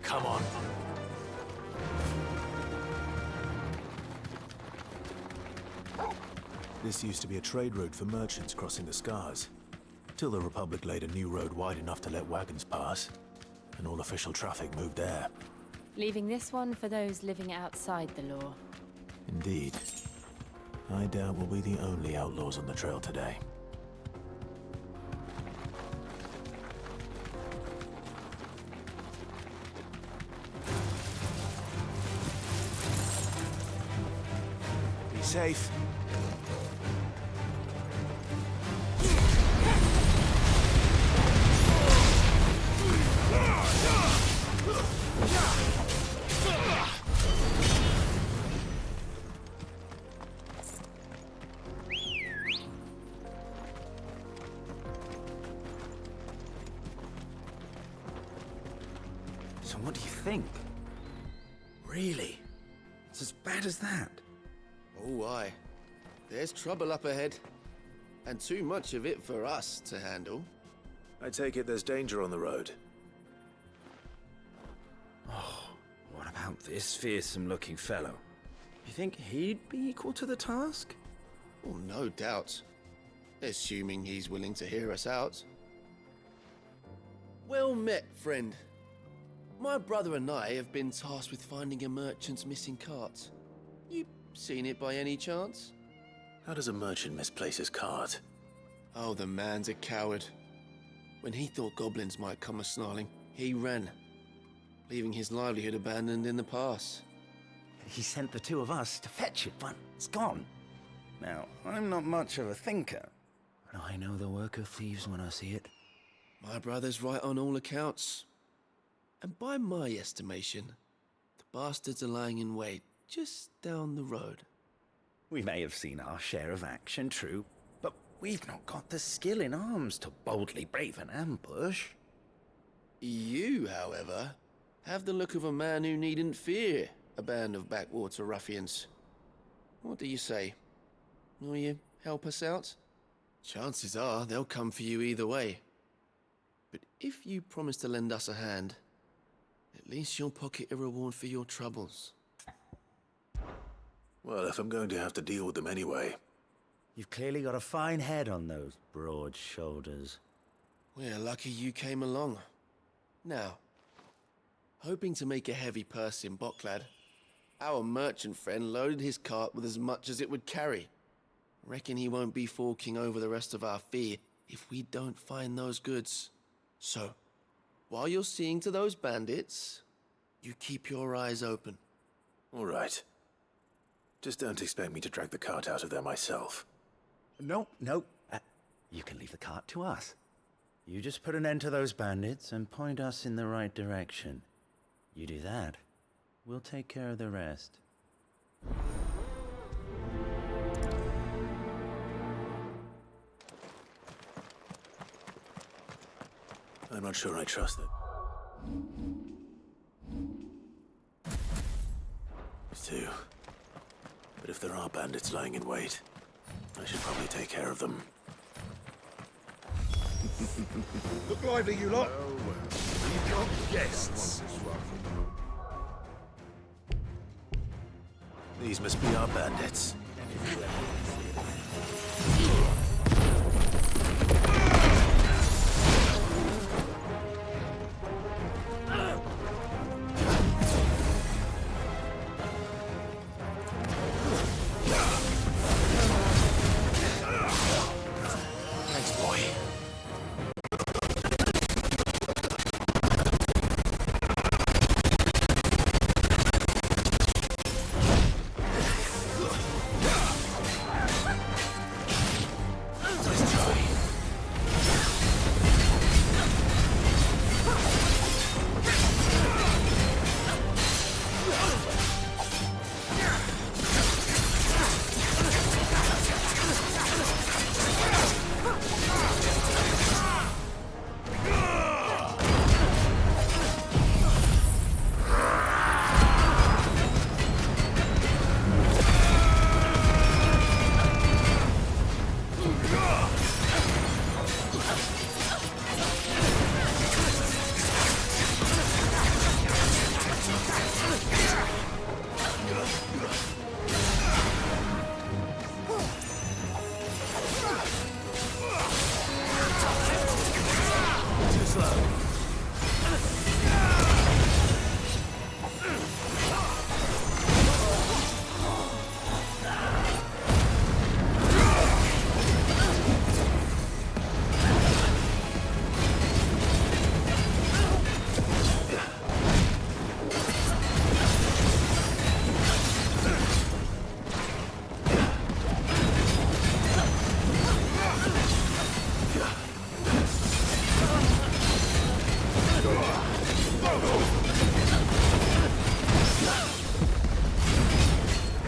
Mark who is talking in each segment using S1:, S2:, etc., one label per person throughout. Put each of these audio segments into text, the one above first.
S1: Come on.
S2: This used to be a trade route for merchants crossing the Scars, till the Republic laid a new road wide enough to let wagons pass, and all official traffic moved there.
S3: Leaving this one for those living outside the law.
S2: Indeed. I doubt we'll be the only outlaws on the trail today. Be safe.
S4: So what do you think? Really? It's as bad as that?
S5: Oh, aye. There's trouble up ahead. And too much of it for us to handle.
S2: I take it there's danger on the road.
S4: Oh, what about this fearsome-looking fellow? You think he'd be equal to the task?
S5: Oh, no doubt. Assuming he's willing to hear us out. Well met, friend. My brother and I have been tasked with finding a merchant's missing cart. You seen it by any chance?
S2: How does a merchant misplace his cart?
S5: Oh, the man's a coward. When he thought goblins might come a-snarling, he ran, leaving his livelihood abandoned in the pass.
S4: He sent the two of us to fetch it, but it's gone. Now, I'm not much of a thinker, but I know the work of thieves when I see it.
S5: My brother's right on all accounts. And by my estimation, the bastards are lying in wait just down the road.
S4: We may have seen our share of action, true, but we've not got the skill in arms to boldly brave an ambush.
S5: You, however, have the look of a man who needn't fear a band of backwater ruffians. What do you say? Will you help us out? Chances are they'll come for you either way. But if you promise to lend us a hand, at least you'll pocket a reward for your troubles.
S2: Well, if I'm going to have to deal with them anyway.
S4: You've clearly got a fine head on those broad shoulders.
S5: We're lucky you came along. Now, hoping to make a heavy purse in Bocklad, our merchant friend loaded his cart with as much as it would carry. Reckon he won't be forking over the rest of our fee if we don't find those goods. So, while you're seeing to those bandits, you keep your eyes open.
S2: All right. Just don't expect me to drag the cart out of there myself.
S4: No. You can leave the cart to us. You just put an end to those bandits and point us in the right direction. You do that, we'll take care of the rest.
S2: I'm not sure I trust it. It's two. But if there are bandits lying in wait, I should probably take care of them.
S6: Look lively, you lot. We've got guests.
S2: These must be our bandits.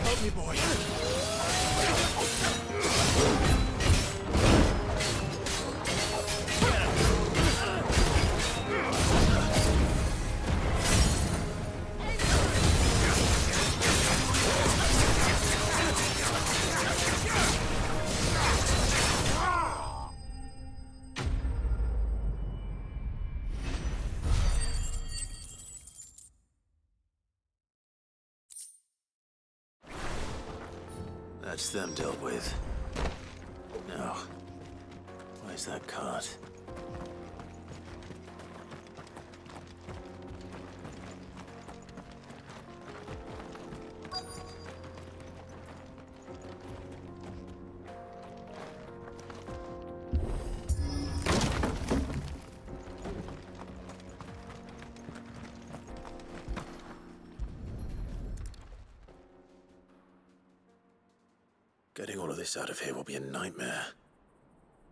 S6: Help me, boy.
S2: That's them dealt with. Now, where's that cart? Getting all of this out of here will be a nightmare.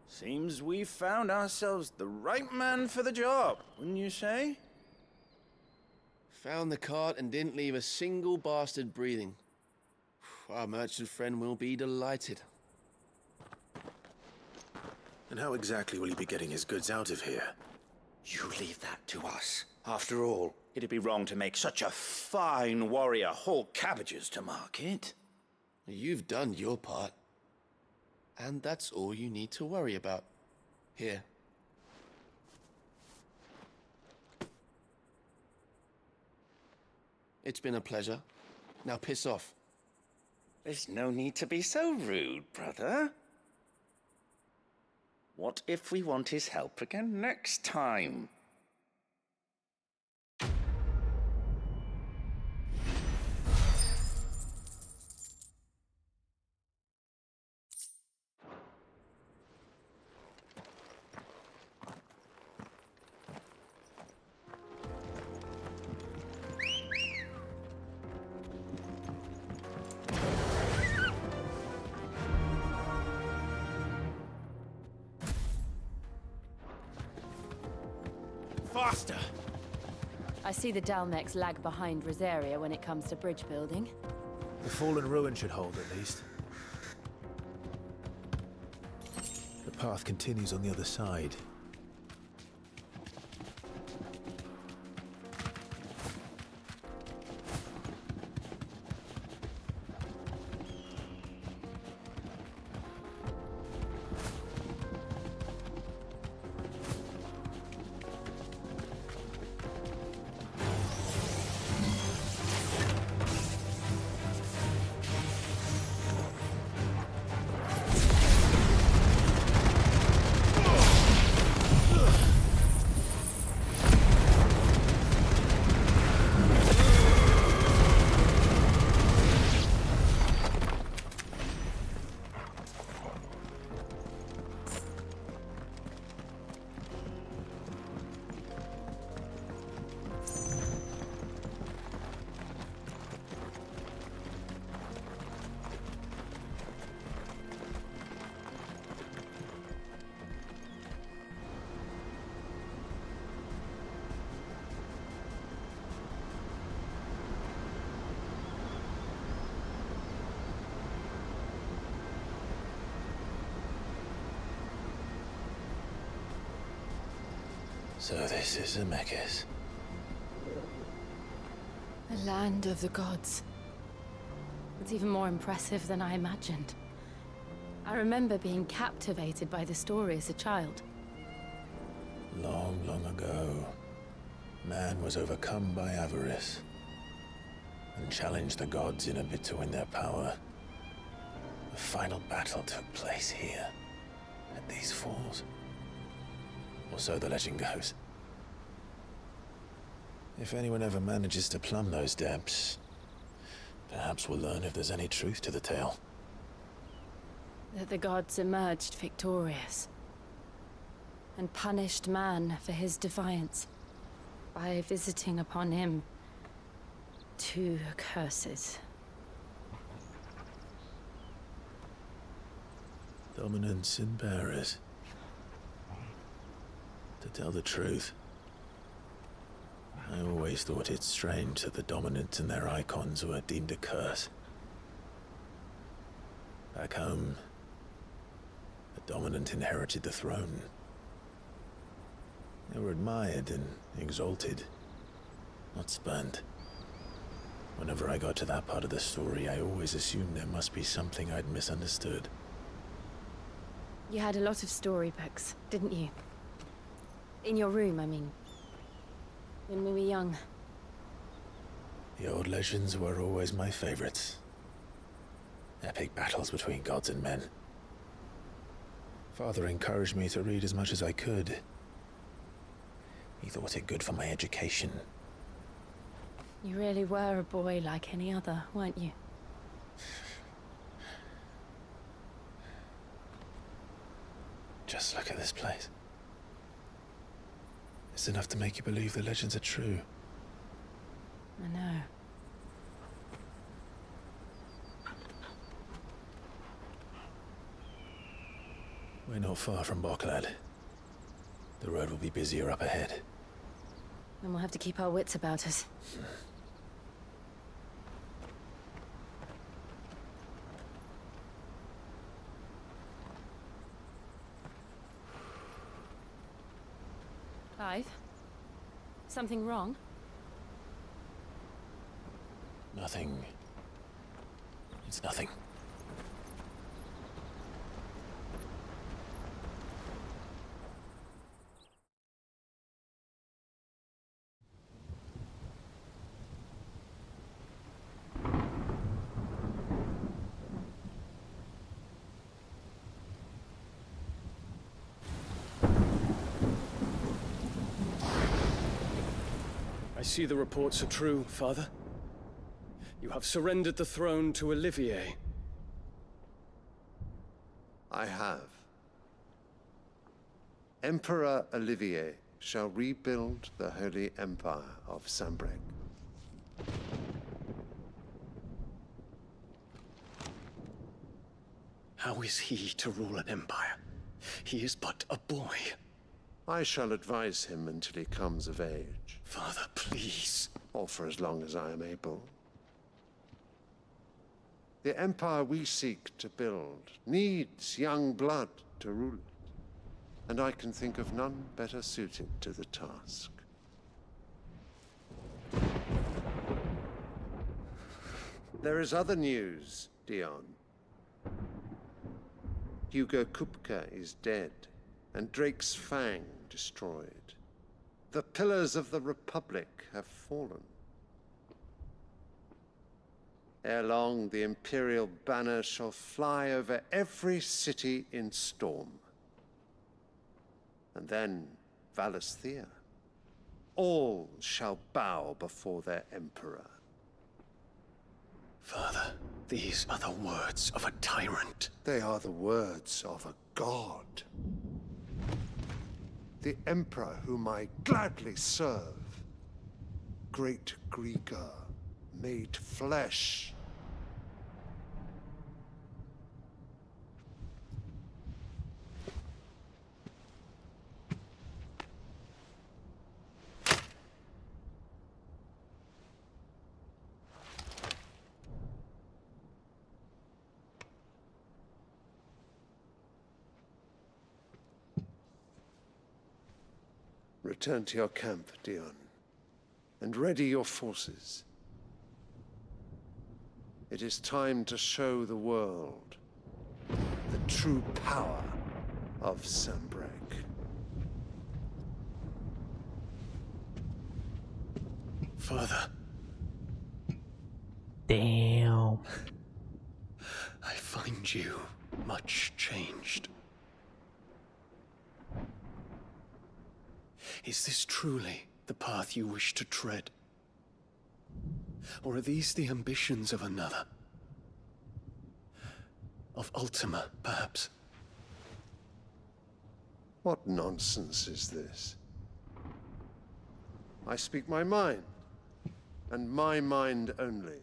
S4: Seems we found ourselves the right man for the job, wouldn't you say?
S5: Found the cart and didn't leave a single bastard breathing. Our merchant friend will be delighted.
S2: And how exactly will he be getting his goods out of here?
S1: You leave that to us. After all, it'd be wrong to make such a fine warrior haul cabbages to market.
S5: You've done your part. And that's all you need to worry about. Here. It's been a pleasure. Now piss off.
S1: There's no need to be so rude, brother. What if we want his help again next time?
S6: Faster!
S3: I see the Dalmex lag behind Rosaria when it comes to bridge building.
S2: The fallen ruin should hold, at least. The path continues on the other side. So this is Zemeckis.
S3: The land of the gods. It's even more impressive than I imagined. I remember being captivated by the story as a child.
S2: Long, long ago, man was overcome by avarice and challenged the gods in a bid to win their power. The final battle took place here, at these falls. Or so the legend goes. If anyone ever manages to plumb those depths, perhaps we'll learn if there's any truth to the tale.
S3: That the gods emerged victorious and punished man for his defiance by visiting upon him 2 curses.
S2: Dominance and bearers. To tell the truth, I always thought it strange that the dominant and their icons were deemed a curse. Back home, the dominant inherited the throne. They were admired and exalted, not spurned. Whenever I got to that part of the story, I always assumed there must be something I'd misunderstood.
S3: You had a lot of storybooks, didn't you? In your room, I mean. When we were young.
S2: The old legends were always my favorites. Epic battles between gods and men. Father encouraged me to read as much as I could. He thought it good for my education.
S3: You really were a boy like any other, weren't you?
S2: Just look at this place. It's enough to make you believe the legends are true.
S3: I know.
S2: We're not far from Boklad. The road will be busier up ahead.
S3: Then we'll have to keep our wits about us. Clive? Something wrong?
S2: Nothing. It's nothing.
S7: I see the reports are true, Father. You have surrendered the throne to Olivier.
S8: I have. Emperor Olivier shall rebuild the Holy Empire of Sanbreque.
S7: How is he to rule an empire? He is but a boy.
S8: I shall advise him until he comes of age,
S7: Father, please.
S8: or for as long as I am able. The empire we seek to build needs young blood to rule it, and I can think of none better suited to the task. There is other news, Dion. Hugo Kupka is dead, and Drake's Fang destroyed. The pillars of the Republic have fallen. Ere long, the Imperial banner shall fly over every city in Storm. And then Valisthea. All shall bow before their Emperor.
S7: Father, these are the words of a tyrant.
S8: They are the words of a god. The Emperor whom I gladly serve. Great Greeker, made flesh. Return to your camp, Dion, and ready your forces. It is time to show the world the true power of Sanbreque.
S7: Father,
S9: Damn.
S7: I find you much changed. Is this truly the path you wish to tread? Or are these the ambitions of another? Of Ultima, perhaps?
S8: What nonsense is this? I speak my mind, and my mind only.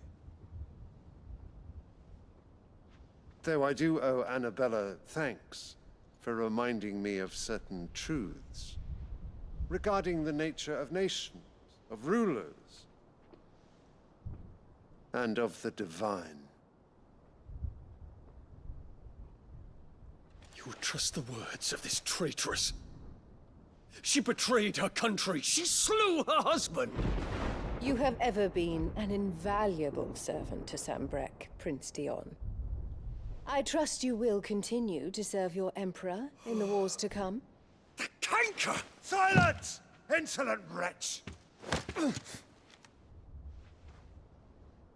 S8: Though I do owe Annabella thanks for reminding me of certain truths regarding the nature of nations of rulers, and of the divine.
S7: You would trust the words of this traitress? She betrayed her country. She slew her husband.
S9: You have ever been an invaluable servant to Sambrek, Prince Dion. I trust you will continue to serve your Emperor in the wars to come.
S6: The canker!
S8: Silence! Insolent wretch!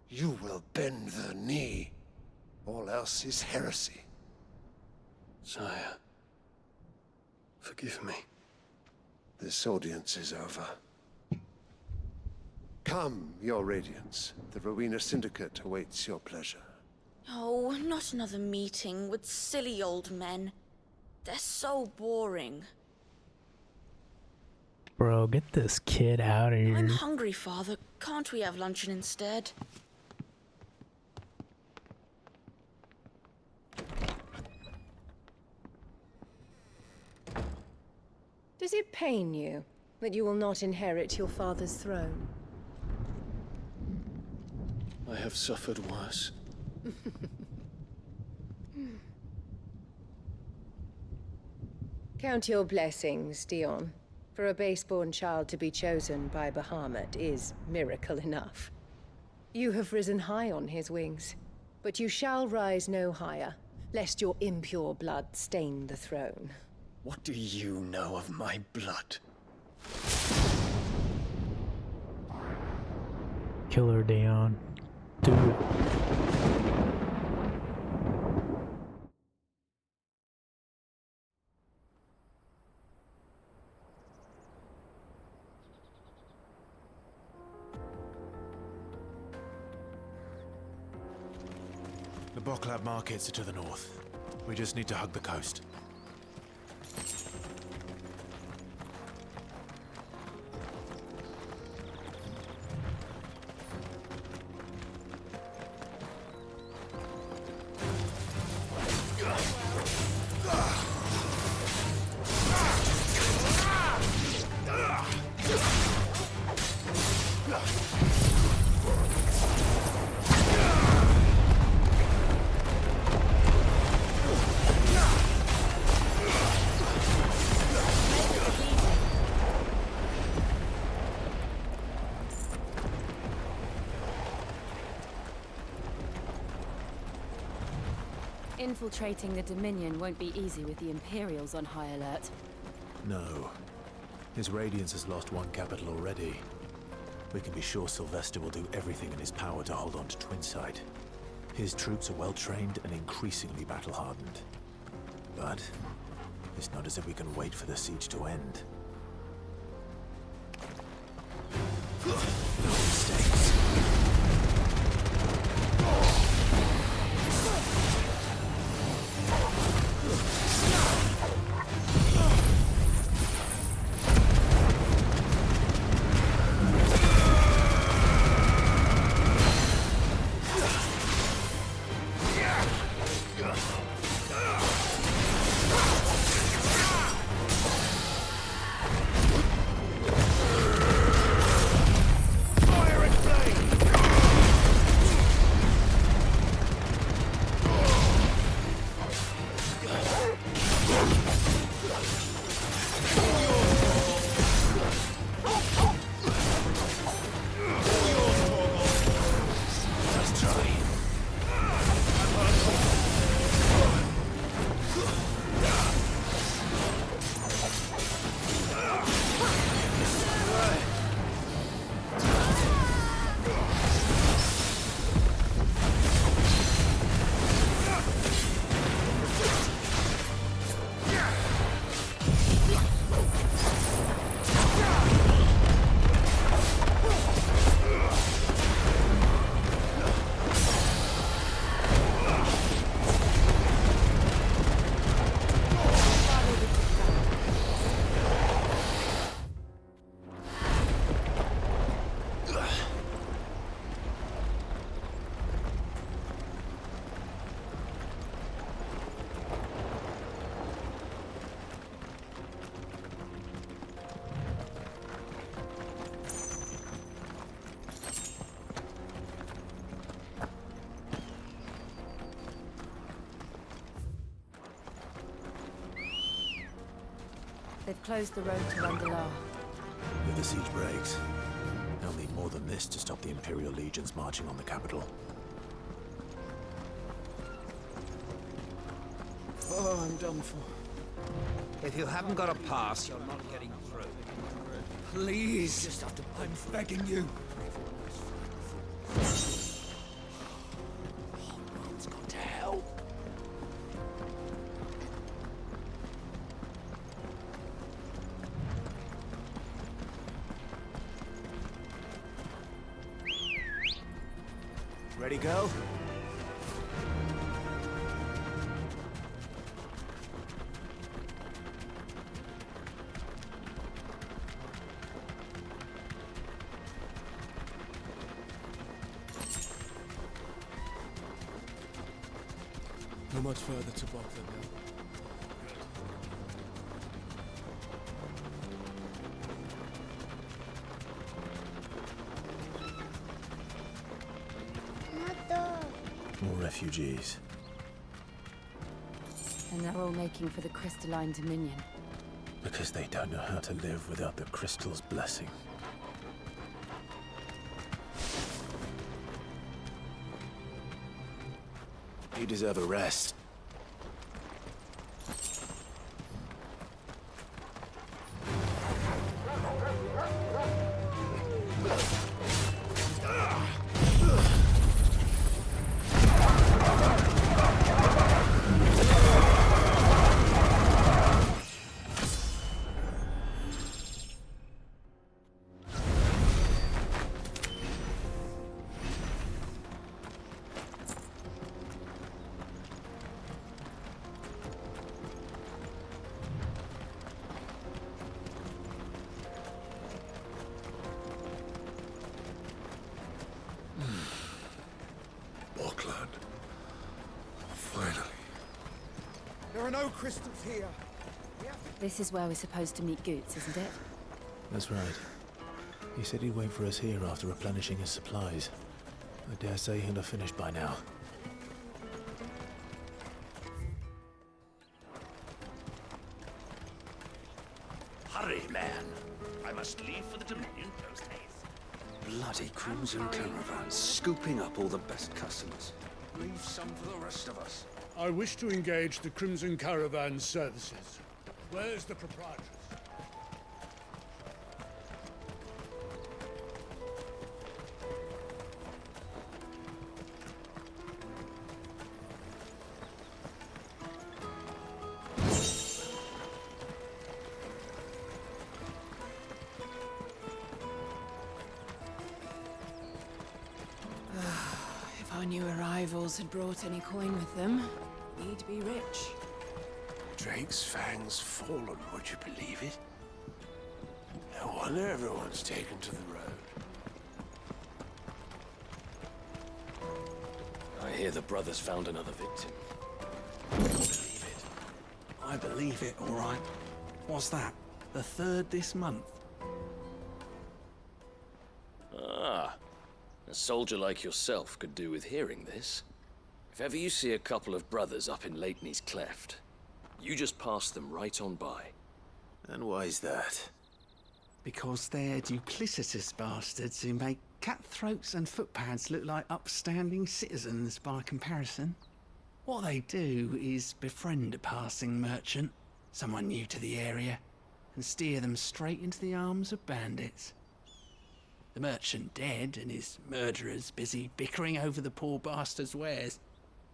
S8: You will bend the knee. All else is heresy.
S7: Sire, forgive me.
S8: This audience is over. Come, your Radiance. The Rowena Syndicate awaits your pleasure.
S10: Oh, not another meeting with silly old men. They're so boring.
S11: Bro, get this kid out of here.
S10: I'm hungry, Father. Can't we have luncheon instead?
S9: Does it pain you that you will not inherit your father's throne?
S7: I have suffered worse.
S9: Count your blessings, Dion. For a base-born child to be chosen by Bahamut is miracle enough. You have risen high on his wings, but you shall rise no higher, lest your impure blood stain the throne.
S7: What do you know of my blood?
S11: Kill her, Dion. Do it.
S2: The Boklab markets are to the north. We just need to hug the coast.
S3: Infiltrating the Dominion won't be easy with the Imperials on high alert.
S2: No. His Radiance has lost one capital already. We can be sure Sylvester will do everything in his power to hold on to Twinside. His troops are well-trained and increasingly battle-hardened. But it's not as if we can wait for the siege to end. No mistakes.
S3: closed the road to Randalar.
S2: If the siege breaks, they'll need more than this to stop the Imperial legions marching on the capital.
S1: Oh, I'm done for.
S12: If you haven't got a pass, you're not getting through.
S7: Please, I'm begging you.
S1: It's gone to hell.
S12: Ready, go?
S5: Not much further to Bockland now.
S2: More refugees.
S3: And they're all making for the crystalline dominion.
S2: Because they don't know how to live without the crystal's blessing. You deserve a rest.
S6: Bockland. Finally.
S13: There are no crystals here.
S3: This is where we're supposed to meet Goots, isn't it?
S2: That's right. He said he'd wait for us here after replenishing his supplies. I dare say he'll have finished by now.
S1: Hurry, man. I must leave for the Dominion post haste. Bloody Crimson Caravan, scooping up all the best customers. Leave some for the rest of us.
S6: I wish to engage the Crimson Caravan services. Where's the proprietress?
S14: If our new arrivals had brought any coin with them, we'd be rich.
S8: Drake's Fang's fallen, would you believe it? No wonder everyone's taken to the road.
S7: I hear the brothers found another victim. Believe it.
S12: I believe it, all right. What's that? The third this month?
S7: Ah. A soldier like yourself could do with hearing this. If ever you see a couple of brothers up in Lateney's Cleft, you just pass them right on by.
S2: And why's that?
S12: Because they're duplicitous bastards who make cutthroats and footpads look like upstanding citizens by comparison. What they do is befriend a passing merchant, someone new to the area, and steer them straight into the arms of bandits. The merchant dead and his murderers busy bickering over the poor bastard's wares.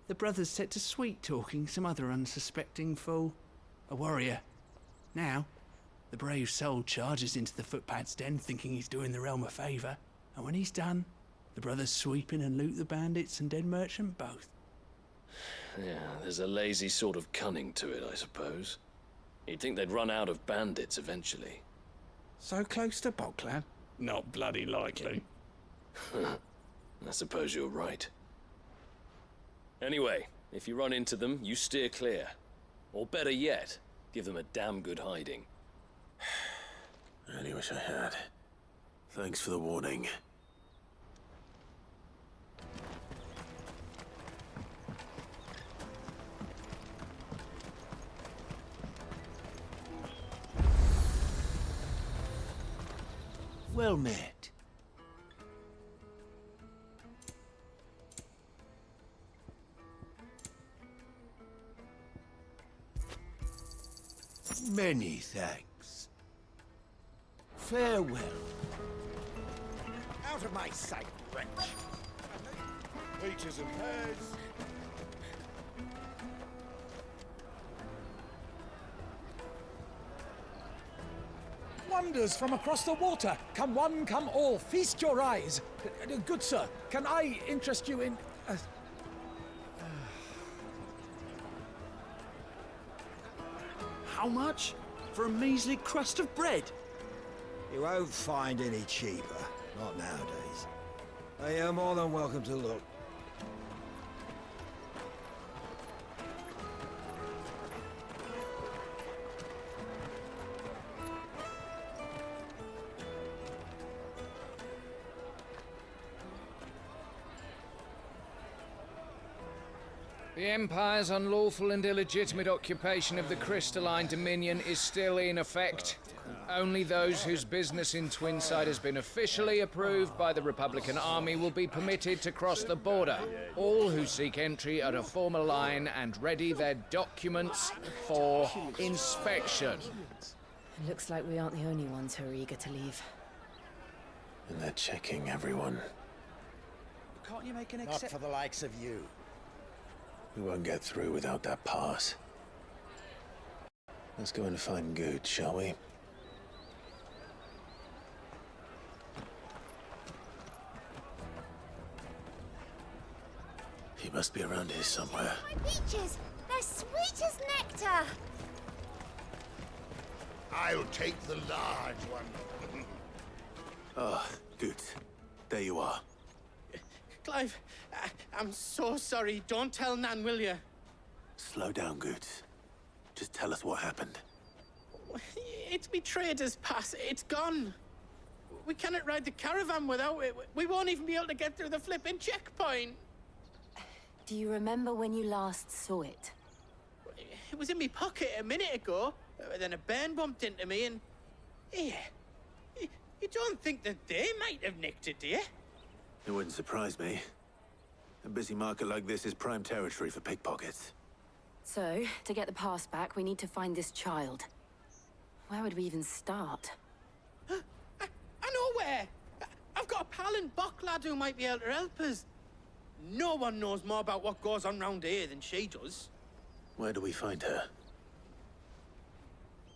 S12: The brothers set to sweet-talking some other unsuspecting fool, a warrior. Now, the brave soul charges into the footpad's den thinking he's doing the realm a favour, and when he's done, the brothers sweep in and loot the bandits and dead merchant both.
S7: Yeah, there's a lazy sort of cunning to it, I suppose. You'd think they'd run out of bandits eventually.
S12: So close to Bockland? Not bloody likely.
S7: I suppose you're right. Anyway, if you run into them, you steer clear. Or better yet, give them a damn good hiding.
S2: I really wish I had. Thanks for the warning.
S6: Well met. Many thanks. Farewell.
S13: Out of my sight, wretch! Peaches and pears. Wonders from across the water. Come one, come all. Feast your eyes. Good sir, can I interest you in...
S1: How much? For a measly crust of bread?
S6: You won't find any cheaper. Not nowadays. You're more than welcome to look.
S15: The Empire's unlawful and illegitimate occupation of the Crystalline Dominion is still in effect. Only those whose business in Twinside has been officially approved by the Republican Army will be permitted to cross the border. All who seek entry are to form a line and ready their documents for inspection.
S3: It looks like we aren't the only ones who are eager to leave.
S2: And they're checking everyone.
S1: Can't you make an
S6: Not for the likes of you.
S2: We won't get through without that pass. Let's go and find Good, shall we? He must be around here somewhere.
S16: My peaches! They're sweet as nectar!
S6: I'll take the large one.
S2: Ah, Good. There you are.
S17: Clive, I'm so sorry. Don't tell Nan, will you?
S2: Slow down, Good. Just tell us what happened.
S17: It's me trader's pass. It's gone. We cannot ride the caravan without it. We won't even be able to get through the flipping checkpoint.
S3: Do you remember when you last saw it?
S17: It was in my pocket a minute ago. Then a bairn bumped into me and... Yeah. You don't think that they might have nicked it, do you?
S2: It wouldn't surprise me. A busy market like this is prime territory for pickpockets.
S3: So, to get the pass back, we need to find this child. Where would we even start?
S17: I know where! I've got a pal in Bock lad who might be able to help us. No one knows more about what goes on round here than she does.
S2: Where do we find her?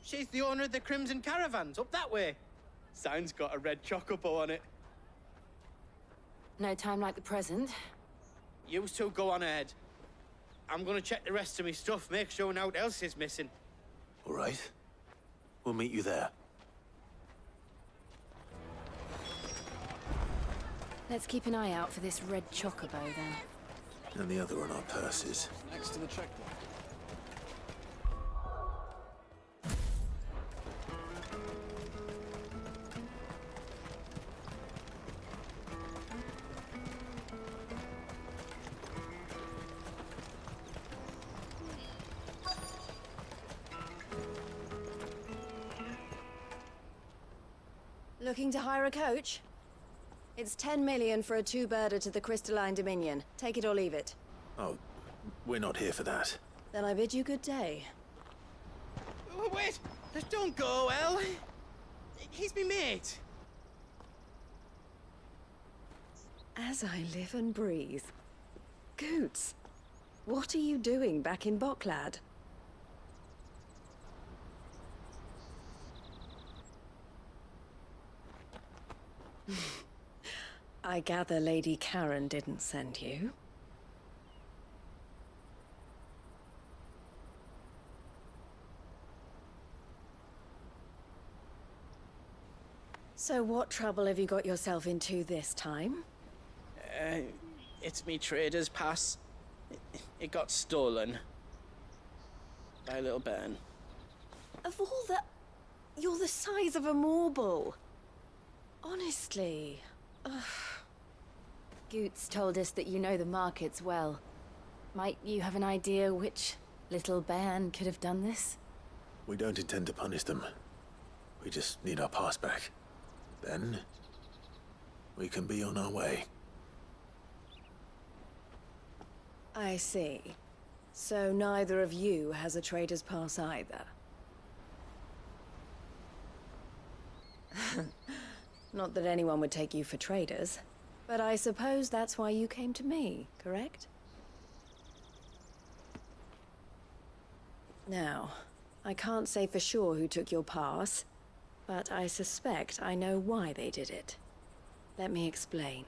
S17: She's the owner of the Crimson Caravans, up that way. Sign's got a red chocobo on it.
S3: No time like the present.
S17: You two go on ahead. I'm gonna check the rest of my stuff, make sure naught else is missing.
S2: All right. We'll meet you there.
S3: Let's keep an eye out for this red chocobo, then.
S2: And the other on our purses.
S6: Next to the checkpoint.
S9: Looking to hire a coach? It's 10 million for a two-birder to the Crystalline Dominion. Take it or leave it.
S2: Oh, we're not here for that.
S9: Then I bid you good day.
S17: Wait! Don't go, El! He's me mate.
S9: As I live and breathe. Goots, what are you doing back in Bocklad? I gather Lady Karen didn't send you. So what trouble have you got yourself into this time?
S17: It's me trader's pass. It got stolen. By a little bairn.
S9: Of all the... You're the size of a marble. Honestly. Ugh.
S3: Goots told us that you know the markets well. Might you have an idea which little bairn could have done this?
S2: We don't intend to punish them. We just need our pass back. Then, we can be on our way.
S9: I see. So neither of you has a trader's pass either. Not that anyone would take you for traders, but I suppose that's why you came to me, correct? Now, I can't say for sure who took your pass, but I suspect I know why they did it. Let me explain.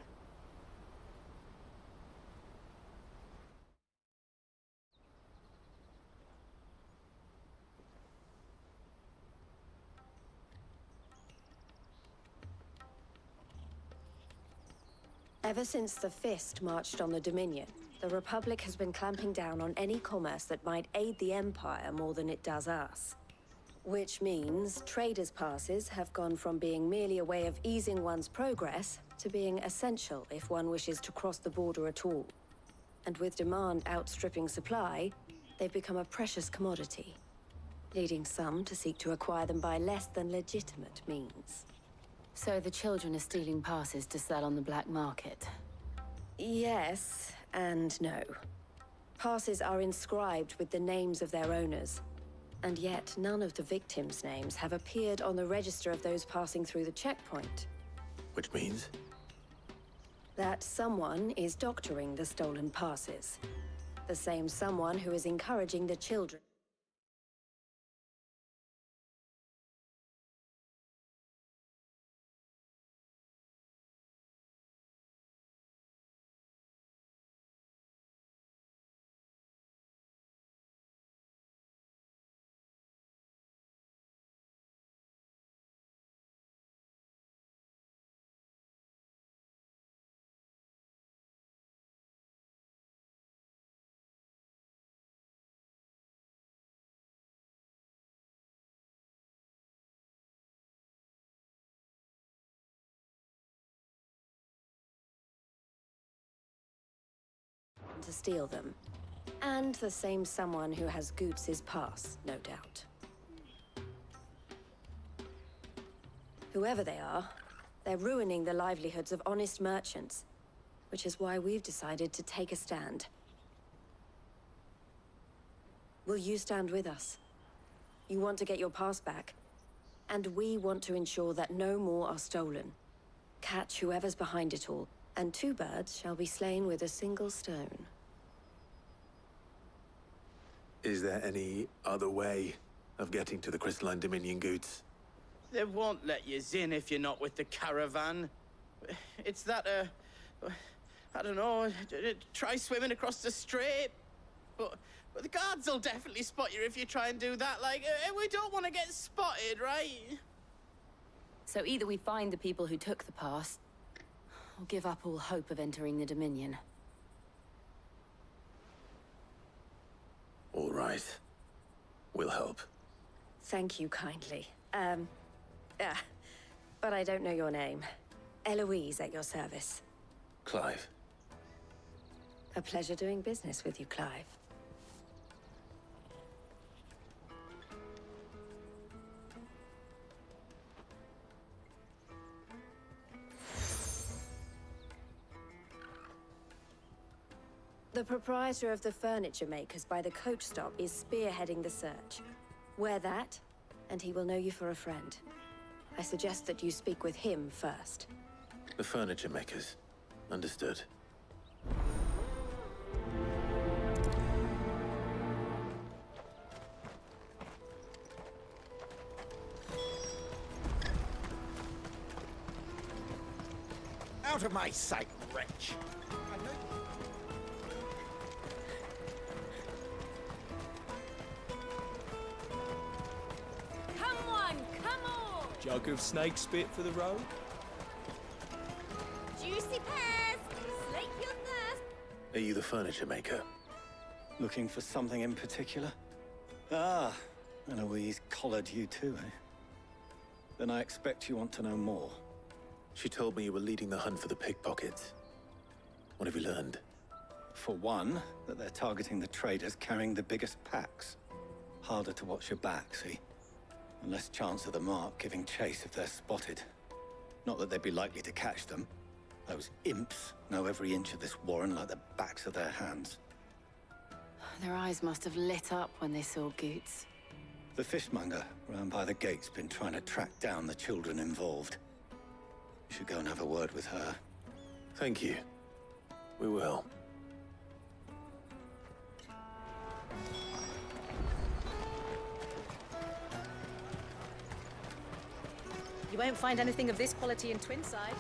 S9: Ever since the Fist marched on the Dominion, the Republic has been clamping down on any commerce that might aid the Empire more than it does us. Which means traders' passes have gone from being merely a way of easing one's progress to being essential if one wishes to cross the border at all. And with demand outstripping supply, they've become a precious commodity, leading some to seek to acquire them by less than legitimate means.
S3: So the children are stealing passes to sell on the black market?
S9: Yes, and no. Passes are inscribed with the names of their owners, and yet none of the victims' names have appeared on the register of those passing through the checkpoint.
S2: Which means?
S9: That someone is doctoring the stolen passes. The same someone who is encouraging the children to steal them. And the same someone who has Goots's pass, no doubt. Whoever they are, they're ruining the livelihoods of honest merchants, which is why we've decided to take a stand. Will you stand with us? You want to get your pass back, and we want to ensure that no more are stolen. Catch whoever's behind it all, and two birds shall be slain with a single stone.
S2: Is there any other way of getting to the Crystalline Dominion goods?
S17: They won't let you in if you're not with the caravan. It's that, I don't know, try swimming across the strait. But the guards will definitely spot you if you try and do that. Like, we don't want to get spotted, right?
S3: So either we find the people who took the pass, or give up all hope of entering the Dominion.
S2: All right. We'll help.
S9: Thank you kindly. But I don't know your name. Eloise at your service.
S2: Clive.
S9: A pleasure doing business with you, Clive. The proprietor of the furniture makers by the coach stop is spearheading the search. Wear that, and he will know you for a friend. I suggest that you speak with him first.
S2: The furniture makers. Understood.
S6: Out of my sight, wretch!
S16: Come on, come on!
S18: Jug of snake spit for the road?
S16: Juicy pears! Slake your thirst!
S2: Are you the furniture maker?
S19: Looking for something in particular? Ah, Eloise collared you too, eh? Then I expect you want to know more.
S2: She told me you were leading the hunt for the pickpockets. What have you learned?
S19: For one, that they're targeting the traders carrying the biggest packs. Harder to watch your back, see? And less chance of the mark giving chase if they're spotted. Not that they'd be likely to catch them. Those imps know every inch of this warren like the backs of their hands.
S3: Their eyes must have lit up when they saw Goots.
S19: The fishmonger round by the gate's been trying to track down the children involved. You should go and have a word with her.
S2: Thank you. We will.
S9: You won't find anything of this quality in Twinside.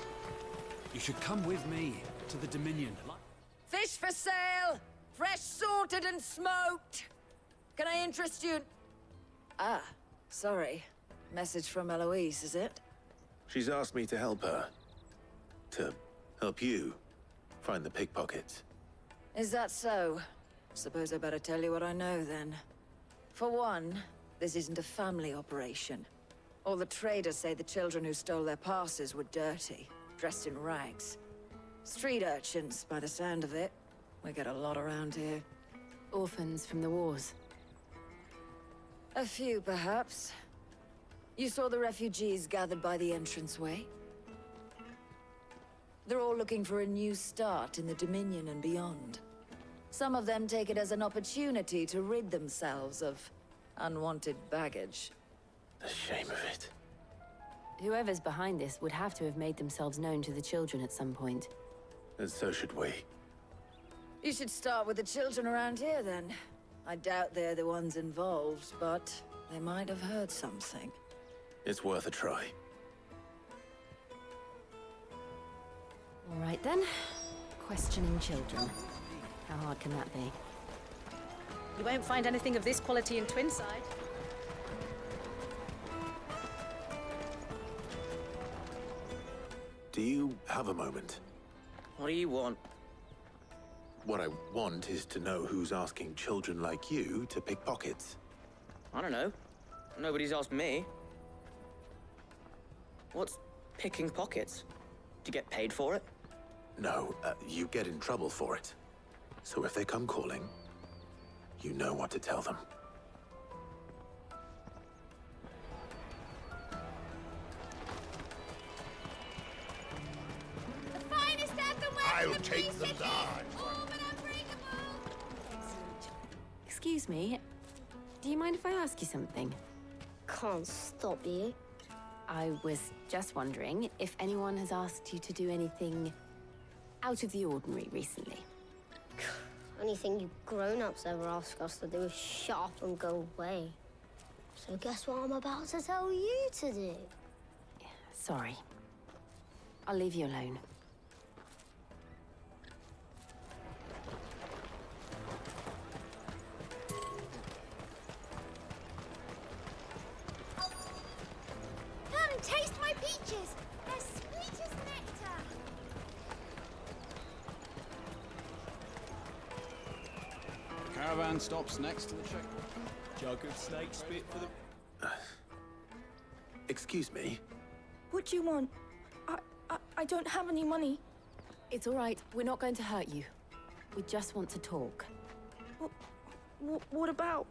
S1: You should come with me to the Dominion.
S20: Fish for sale! Fresh sorted and smoked! Can I interest you in... Ah, sorry. Message from Eloise, is it?
S2: She's asked me to help her. To help you find the pickpockets.
S20: Is that so? Suppose I better tell you what I know, then. For one, this isn't a family operation. All the traders say the children who stole their passes were dirty, dressed in rags. Street urchins, by the sound of it. We get a lot around here.
S3: Orphans from the wars.
S20: A few, perhaps. You saw the refugees gathered by the entranceway? They're all looking for a new start in the Dominion and beyond. Some of them take it as an opportunity to rid themselves of unwanted baggage.
S2: The shame of it.
S3: Whoever's behind this would have to have made themselves known to the children at some point.
S2: And so should we.
S20: You should start with the children around here, then. I doubt they're the ones involved, but they might have heard something.
S2: It's worth a try.
S3: All right, then. Questioning children. How hard can that be?
S9: You won't find anything of this quality in Twinside.
S2: Do you have a moment?
S17: What do you want?
S2: What I want is to know who's asking children like you to pick pockets.
S17: I don't know. Nobody's asked me. What's picking pockets? Do you get paid for it?
S2: No, you get in trouble for it. So if they come calling, you know what to tell them.
S16: The finest earthenware
S6: I'll
S16: from the
S6: take
S16: Free
S6: the
S16: City,
S6: large.
S16: all but unbreakable.
S3: Excuse me. Do you mind if I ask you something?
S21: Can't stop you.
S3: I was just wondering if anyone has asked you to do anything out of the ordinary recently.
S21: Anything you grown-ups ever ask us to do is shut up and go away. So guess what I'm about to tell you to do?
S3: Sorry. I'll leave you alone.
S16: Come, taste my peaches. They're sweet as nectar.
S22: Caravan stops next to the checkpoint. Jug of snake spit for the...
S2: Excuse me?
S23: What do you want? I don't have any money.
S3: It's all right. We're not going to hurt you. We just want to talk.
S23: What about?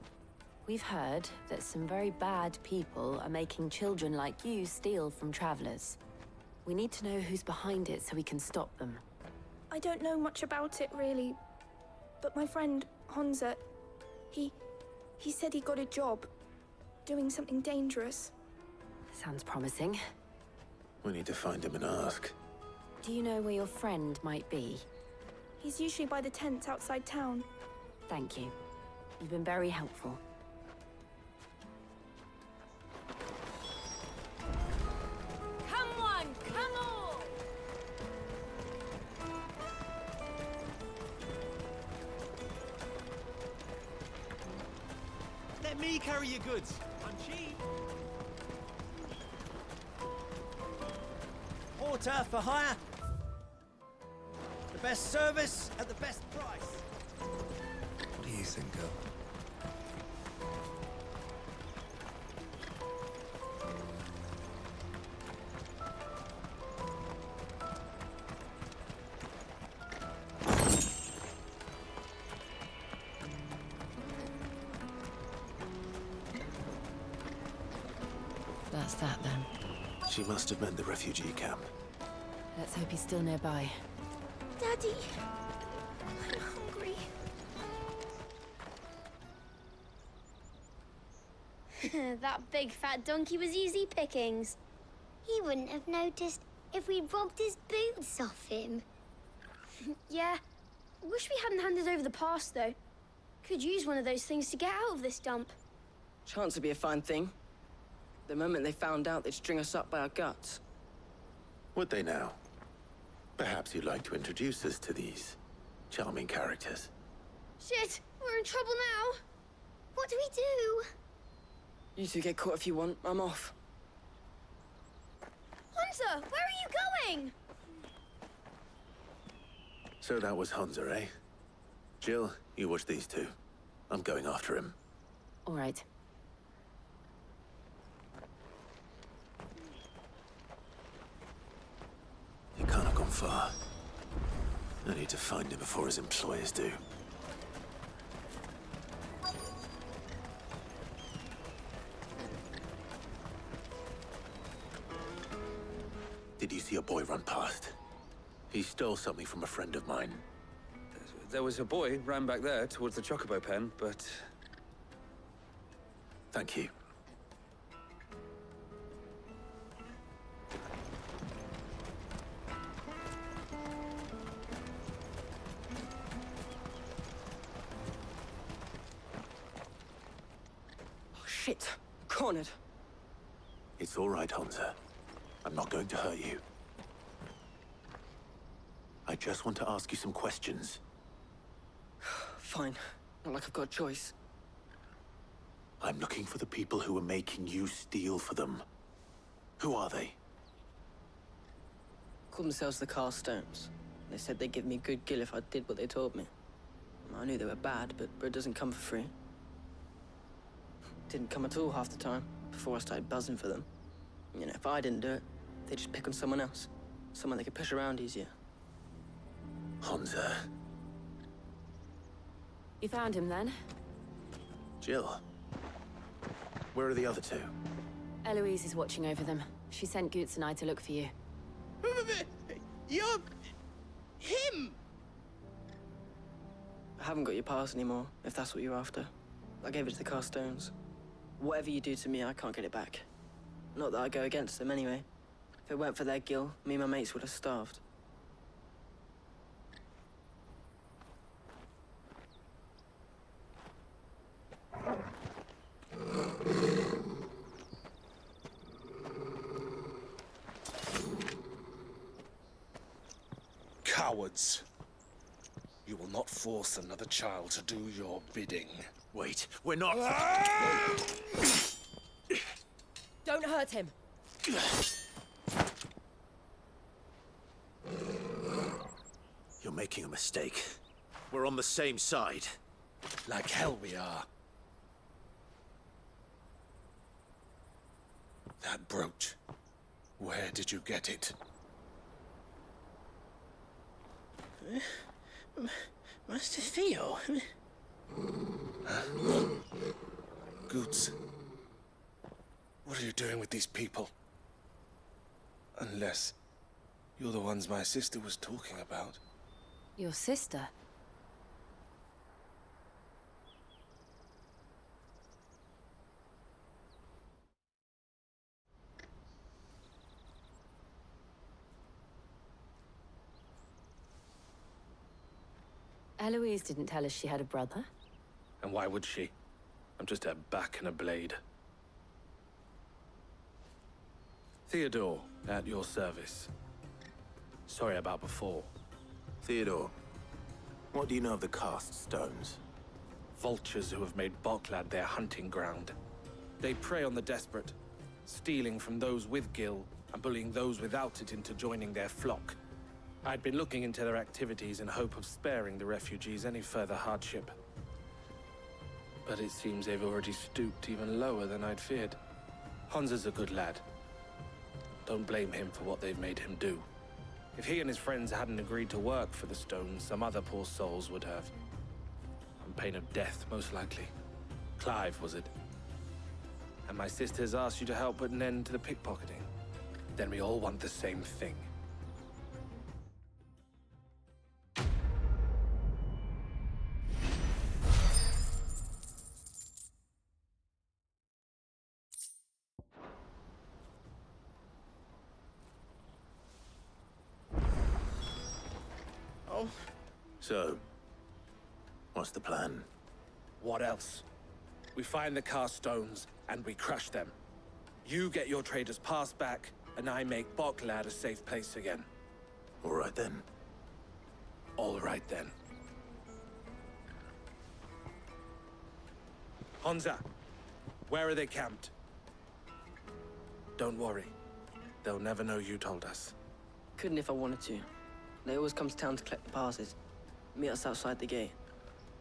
S3: We've heard that some very bad people are making children like you steal from travelers. We need to know who's behind it so we can stop them.
S23: I don't know much about it, really. But my friend, Honza, he said he got a job doing something dangerous.
S3: Sounds promising.
S2: We need to find him and ask.
S3: Do you know where your friend might be?
S23: He's usually by the tents outside town.
S3: Thank you. You've been very helpful.
S16: Come on, come on.
S18: Let me carry your goods. I'm cheap.
S6: Porter for hire. The best service at the best price.
S2: What do you think, girl?
S3: That's that then.
S2: She must have meant the refugee camp.
S3: Let's hope he's still nearby.
S23: Daddy, I'm hungry.
S21: That big fat donkey was easy pickings. He wouldn't have noticed if we'd robbed his boots off him.
S4: Yeah. Wish we hadn't handed over the pass, though. Could use one of those things to get out of this dump.
S10: Chance would be a fine thing. The moment they found out, they'd string us up by our guts.
S2: Would they now? Perhaps you'd like to introduce us to these charming characters.
S4: Shit! We're in trouble now!
S21: What do we do?
S10: You two get caught if you want. I'm off.
S4: Hunter, where are you going?
S2: So that was Hunter, eh? Jill, you watch these two. I'm going after him.
S3: All right.
S2: He can't have gone far. I need to find him before his employers do. Did you see a boy run past? He stole something from a friend of mine.
S11: There was a boy ran back there towards the Chocobo pen, but...
S2: Thank you.
S10: Oh, shit. Cornered.
S2: It's all right, Hunter. I'm not going to hurt you. I just want to ask you some questions.
S10: Fine. Not like I've got a choice.
S2: I'm looking for the people who are making you steal for them. Who are they?
S10: Call themselves the Carstones. They said they'd give me good gill if I did what they told me. I knew they were bad, but bread doesn't come for free. Didn't come at all half the time, before I started buzzing for them. You know, if I didn't do it, they'd just pick on someone else. Someone they could push around easier.
S2: Hunter.
S3: You found him then?
S2: Jill. Where are the other two?
S3: Eloise is watching over them. She sent Goots and I to look for you.
S17: You're... him!
S10: I haven't got your pass anymore, if that's what you're after. I gave it to the Carstones. Whatever you do to me, I can't get it back. Not that I go against them anyway. If it weren't for their gill, me and my mates would have starved.
S1: Cowards. You will not force another child to do your bidding.
S2: Wait, we're not...
S3: Don't hurt him.
S2: You're making a mistake. We're on the same side.
S1: Like hell we are. That brooch. Where did you get it?
S17: Master Theo?
S1: Goots. What are you doing with these people? Unless you're the ones my sister was talking about.
S3: Your sister? Eloise didn't tell us she had a brother.
S11: And why would she? I'm just her back and a blade. Theodore, at your service. Sorry about before.
S2: Theodore, what do you know of the cast stones?
S11: Vultures who have made Boklad their hunting ground. They prey on the desperate, stealing from those with gill and bullying those without it into joining their flock. I'd been looking into their activities in hope of sparing the refugees any further hardship. But it seems they've already stooped even lower than I'd feared. Hansa's a good lad. Don't blame him for what they've made him do. If he and his friends hadn't agreed to work for the stones, some other poor souls would have. On pain of death, most likely. Clive, was it? And my sisters asked you to help put an end to the pickpocketing. Then we all want the same thing.
S17: Oh.
S2: So, what's the plan?
S11: What else? We find the cast stones, and we crush them. You get your trader's pass back, and I make Boklad a safe place again.
S2: All right then.
S11: All right then. Honza, where are they camped? Don't worry. They'll never know you told us.
S10: Couldn't if I wanted to. They always come to town to collect the passes. Meet us outside the gate.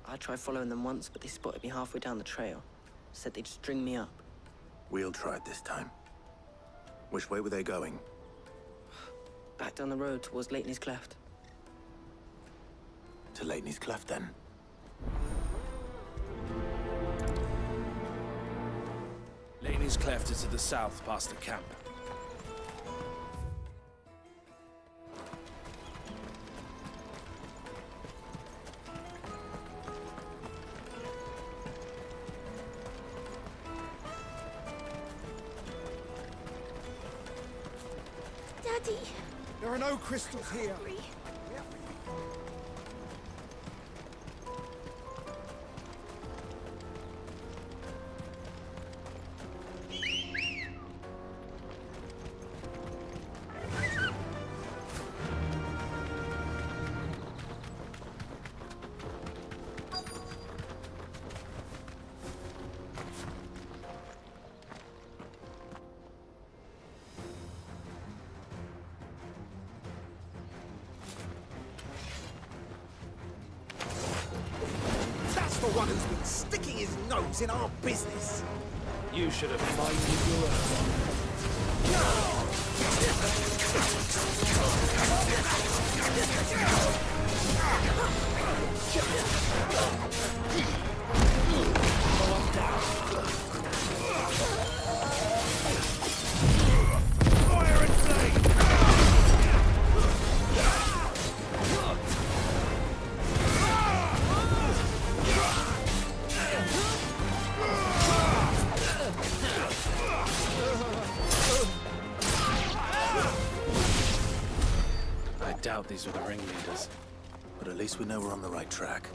S10: I tried following them once, but they spotted me halfway down the trail. Said they'd string me up.
S2: We'll try it this time. Which way were they going?
S10: Back down the road towards Leitney's Cleft.
S2: To Leitney's Cleft, then?
S11: Leitney's Cleft is to the south, past the camp.
S16: Daddy!
S13: There are no crystals here.
S1: That's the one who's been sticking his nose in our business.
S11: You should have minded your I doubt these were the ringleaders.
S2: But at least we know we're on the right track.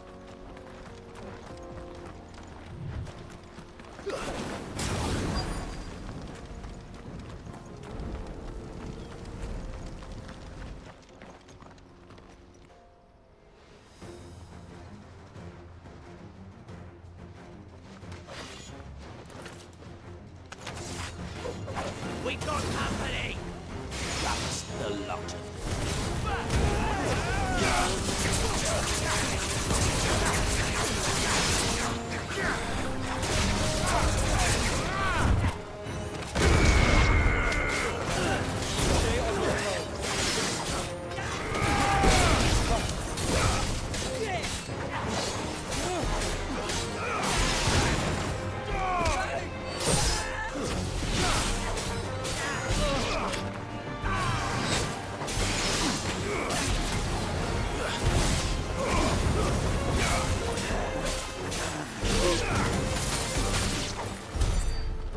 S1: We got company! That's the lot.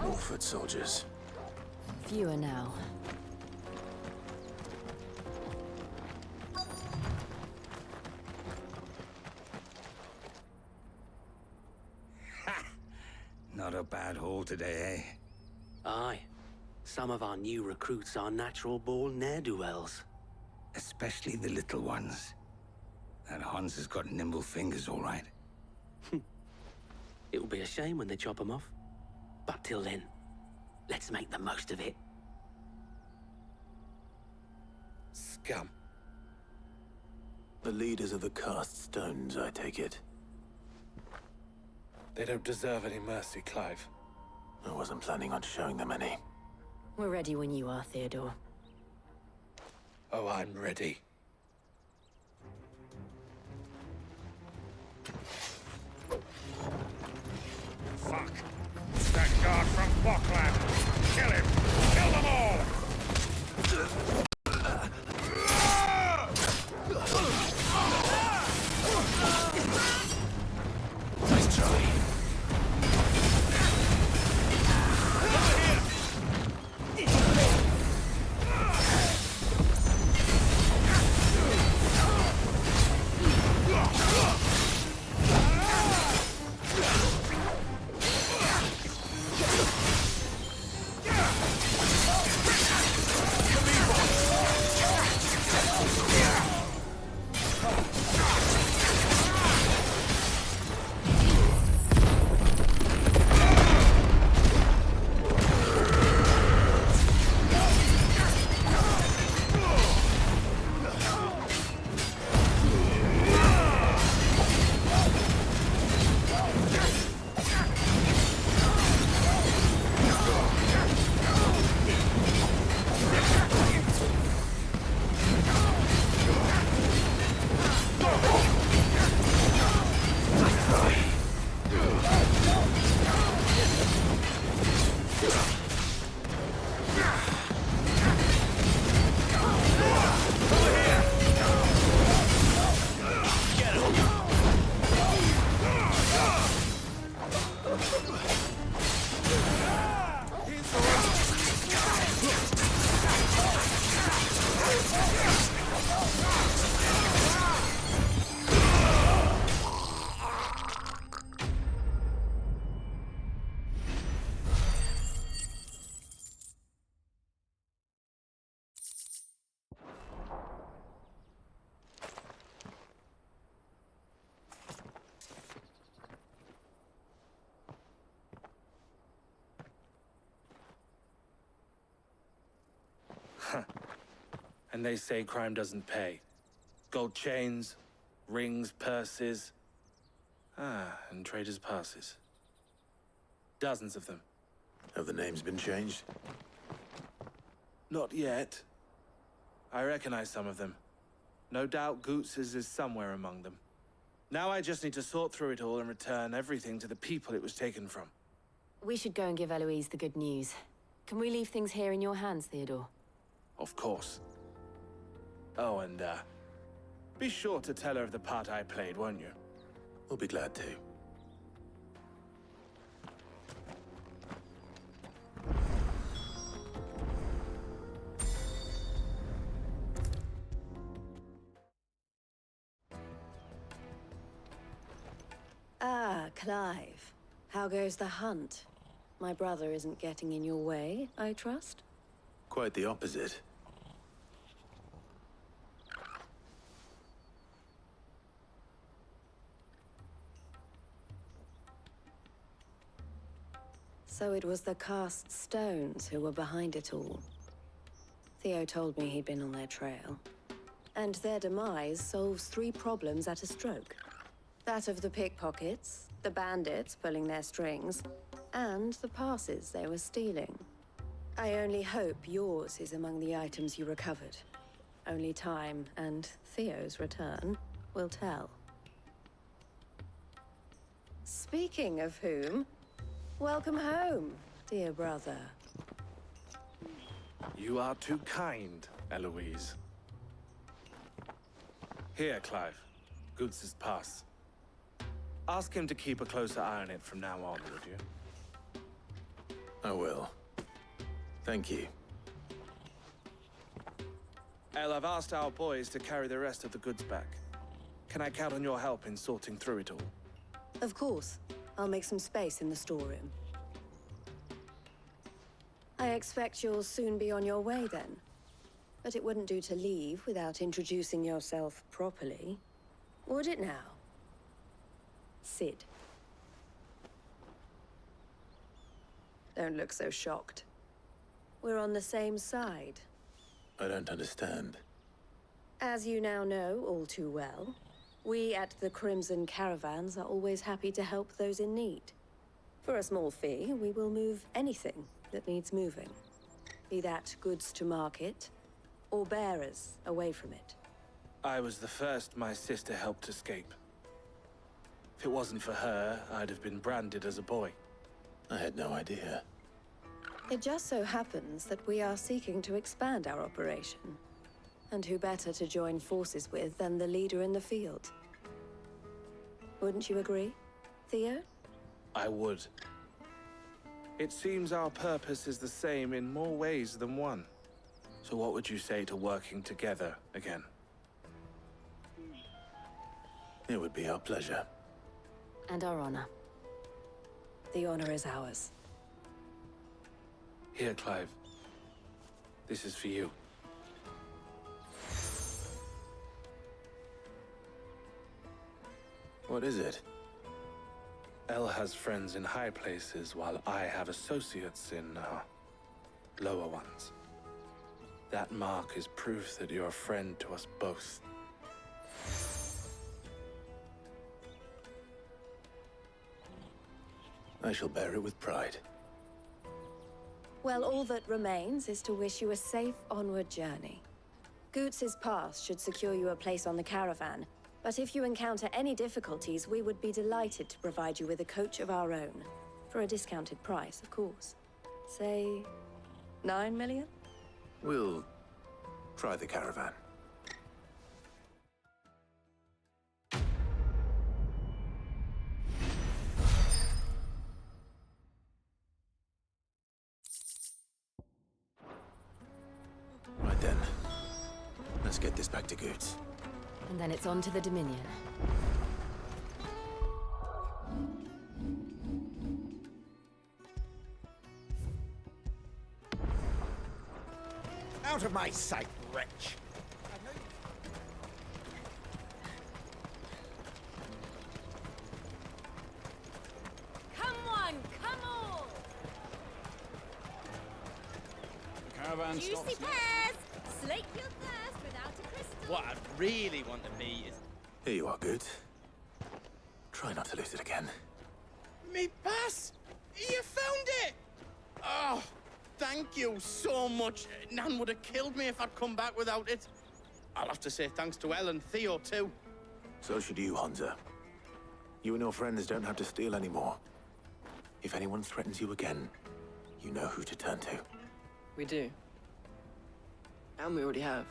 S2: Wolford soldiers.
S3: Fewer now.
S6: Not a bad haul today, eh?
S5: Aye. Some of our new recruits are natural-born ne'er-do-wells.
S6: Especially the little ones. That Hans has got nimble fingers, all right.
S5: It'll be a shame when they chop them off. But till then, let's make the most of it.
S11: Scum.
S2: The leaders of the cast stones, I take it.
S11: They don't deserve any mercy, Clive.
S2: I wasn't planning on showing them any.
S3: We're ready when you are, Theodore.
S11: Oh, I'm ready.
S8: Fuck! It's that guard from Boklad! Kill him! Kill them all!
S11: And they say crime doesn't pay. Gold chains, rings, purses. And traders' passes. Dozens of them.
S2: Have the names been changed?
S11: Not yet. I recognize some of them. No doubt Goots's is somewhere among them. Now I just need to sort through it all and return everything to the people it was taken from.
S3: We should go and give Eloise the good news. Can we leave things here in your hands, Theodore?
S11: Of course. Oh, and, be sure to tell her of the part I played, won't you?
S2: We'll be glad to.
S9: Ah, Clive. How goes the hunt? My brother isn't getting in your way, I trust?
S2: Quite the opposite.
S9: So it was the cast stones who were behind it all. Theo told me he'd been on their trail. And their demise solves 3 problems at a stroke. That of the pickpockets, the bandits pulling their strings, and the passes they were stealing. I only hope yours is among the items you recovered. Only time and Theo's return will tell. Speaking of whom, welcome home, dear brother.
S11: You are too kind, Eloise. Here, Clive. Goots's pass. Ask him to keep a closer eye on it from now on, would you?
S2: I will. Thank you.
S11: El, I've asked our boys to carry the rest of the goods back. Can I count on your help in sorting through it all?
S9: Of course. I'll make some space in the storeroom. I expect you'll soon be on your way then. But it wouldn't do to leave without introducing yourself properly. Would it now? Sid. Don't look so shocked. We're on the same side.
S2: I don't understand.
S9: As you now know all too well, we at the Crimson Caravans are always happy to help those in need. For a small fee, we will move anything that needs moving. Be that goods to market, or bearers away from it.
S11: I was the first my sister helped escape. If it wasn't for her, I'd have been branded as a boy.
S2: I had no idea.
S9: It just so happens that we are seeking to expand our operation. And who better to join forces with than the leader in the field? Wouldn't you agree, Theo?
S11: I would. It seems our purpose is the same in more ways than one. So what would you say to working together again?
S2: It would be our pleasure.
S3: And our honor.
S9: The honor is ours.
S11: Here, Clive. This is for you.
S2: What is it?
S11: El has friends in high places, while I have associates in, lower ones. That mark is proof that you're a friend to us both.
S2: I shall bear it with pride.
S9: Well, all that remains is to wish you a safe onward journey. Goots's pass should secure you a place on the caravan, but if you encounter any difficulties, we would be delighted to provide you with a coach of our own. For a discounted price, of course. Say, 9 million?
S2: We'll try the caravan. Right then. Let's get this back to Goots.
S3: And then it's on to the Dominion.
S13: Out of my sight, wretch!
S16: Come on, come on!
S22: Caravan
S16: Juicy
S22: stops next.
S16: pears! Slake your thirst!
S17: What I really want to be is...
S2: Here you are, Good. Try not to lose it again.
S17: Me pass! You found it! Oh, thank you so much. Nan would have killed me if I'd come back without it. I'll have to say thanks to Elle and Theo, too.
S2: So should you, Hansa. You and your friends don't have to steal anymore. If anyone threatens you again, you know who to turn to.
S10: We do. And we already have.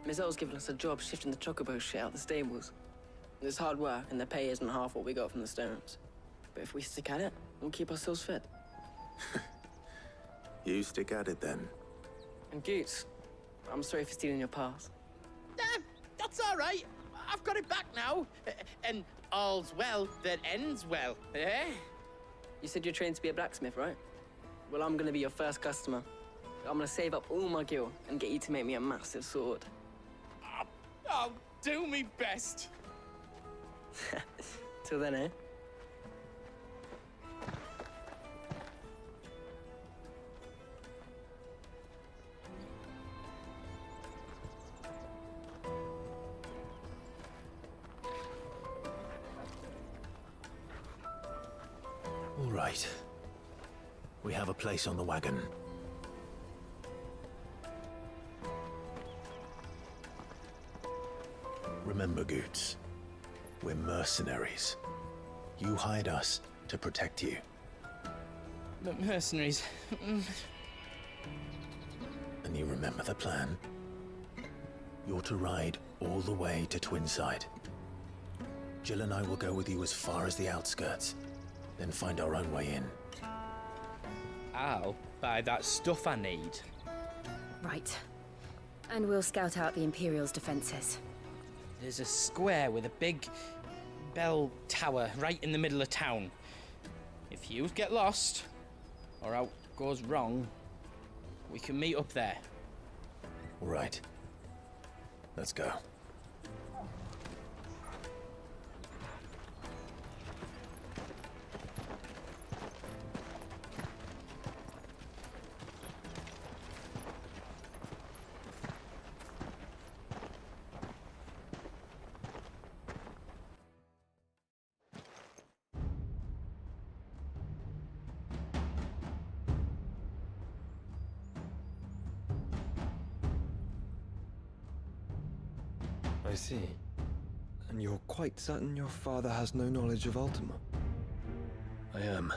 S10: Miss L's given us a job shifting the chocobo shit out the stables. It's hard work, and the pay isn't half what we got from the Stones. But if we stick at it, we'll keep ourselves fed.
S2: You stick at it, then.
S10: And Goots, I'm sorry for stealing your pass.
S17: That's all right. I've got it back now. And all's well that ends well, eh?
S10: You said you're trained to be a blacksmith, right? Well, I'm gonna be your first customer. I'm gonna save up all my gil and get you to make me a massive sword.
S17: I'll do me best.
S10: Till then, eh?
S2: All right. We have a place on the wagon. Remember, Goots, we're mercenaries. You hired us to protect you.
S17: But mercenaries...
S2: And you remember the plan? You're to ride all the way to Twinside. Jill and I will go with you as far as the outskirts, then find our own way in.
S17: I'll buy that stuff I need.
S3: Right. And we'll scout out the Imperial's defenses.
S17: There's a square with a big bell tower right in the middle of town. If you get lost, or out goes wrong, we can meet up there.
S2: All right. Let's go.
S8: I see. And you're quite certain your father has no knowledge of Ultima?
S12: I am.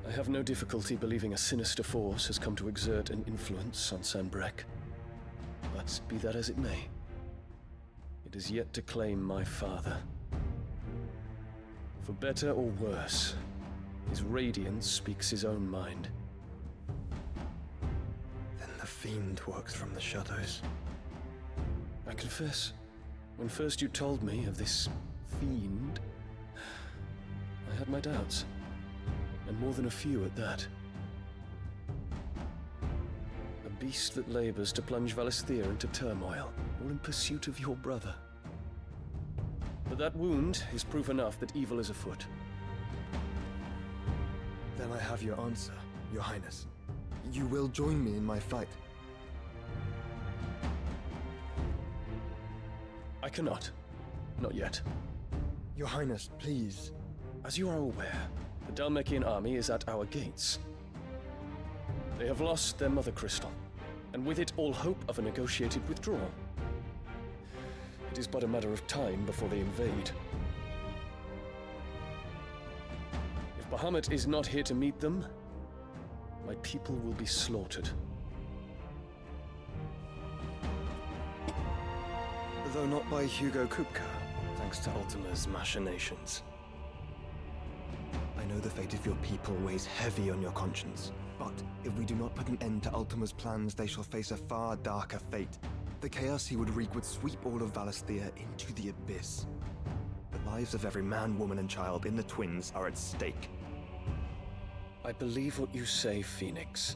S12: I have no difficulty believing a sinister force has come to exert an influence on Sanbreque. But be that as it may, it is yet to claim my father. For better or worse, his radiance speaks his own mind.
S8: Then the Fiend works from the shadows.
S12: I confess, when first you told me of this Fiend, I had my doubts. And more than a few at that. A beast that labors to plunge Valisthea into turmoil, all in pursuit of your brother. But that wound is proof enough that evil is afoot.
S8: Then I have your answer, Your Highness. You will join me in my fight.
S12: I cannot. Not yet.
S8: Your Highness, please.
S12: As you are aware, the Dhalmekian army is at our gates. They have lost their mother crystal, and with it all hope of a negotiated withdrawal. It is but a matter of time before they invade. If Bahamut is not here to meet them, my people will be slaughtered.
S8: Though not by Hugo Kupka, thanks to Ultima's machinations. I know the fate of your people weighs heavy on your conscience, but if we do not put an end to Ultima's plans, they shall face a far darker fate. The chaos he would wreak would sweep all of Valisthea into the abyss. The lives of every man, woman, and child in the Twins are at stake.
S12: I believe what you say, Phoenix.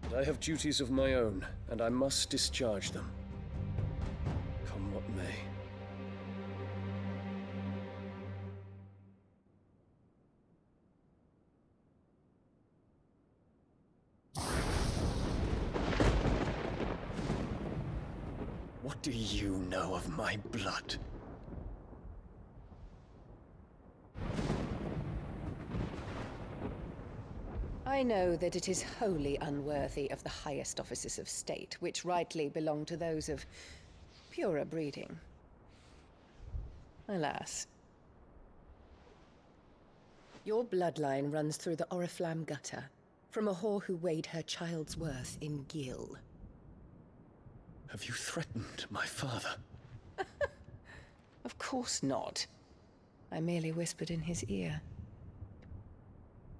S12: But I have duties of my own, and I must discharge them. Come what may.
S2: What do you know of my blood?
S9: I know that it is wholly unworthy of the highest offices of state, which rightly belong to those of purer breeding. Alas. Your bloodline runs through the Oriflamme gutter, from a whore who weighed her child's worth in gil.
S2: Have you threatened my father?
S9: Of course not. I merely whispered in his ear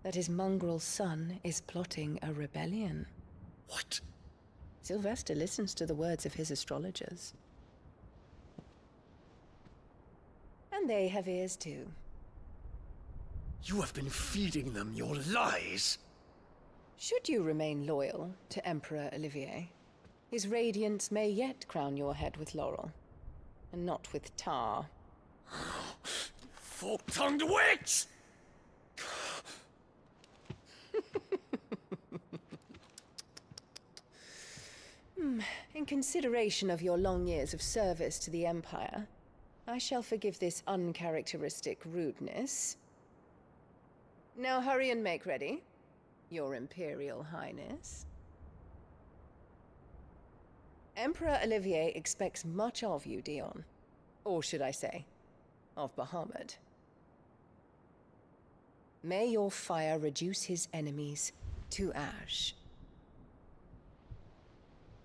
S9: that his mongrel son is plotting a rebellion.
S2: What?
S9: Sylvester listens to the words of his astrologers. And they have ears too.
S2: You have been feeding them your lies!
S9: Should you remain loyal to Emperor Olivier, his radiance may yet crown your head with laurel, and not with tar.
S2: Fork-tongued witch!
S9: In consideration of your long years of service to the Empire, I shall forgive this uncharacteristic rudeness. Now hurry and make ready, Your Imperial Highness. Emperor Olivier expects much of you, Dion. Or should I say, of Bahamut. May your fire reduce his enemies to ash,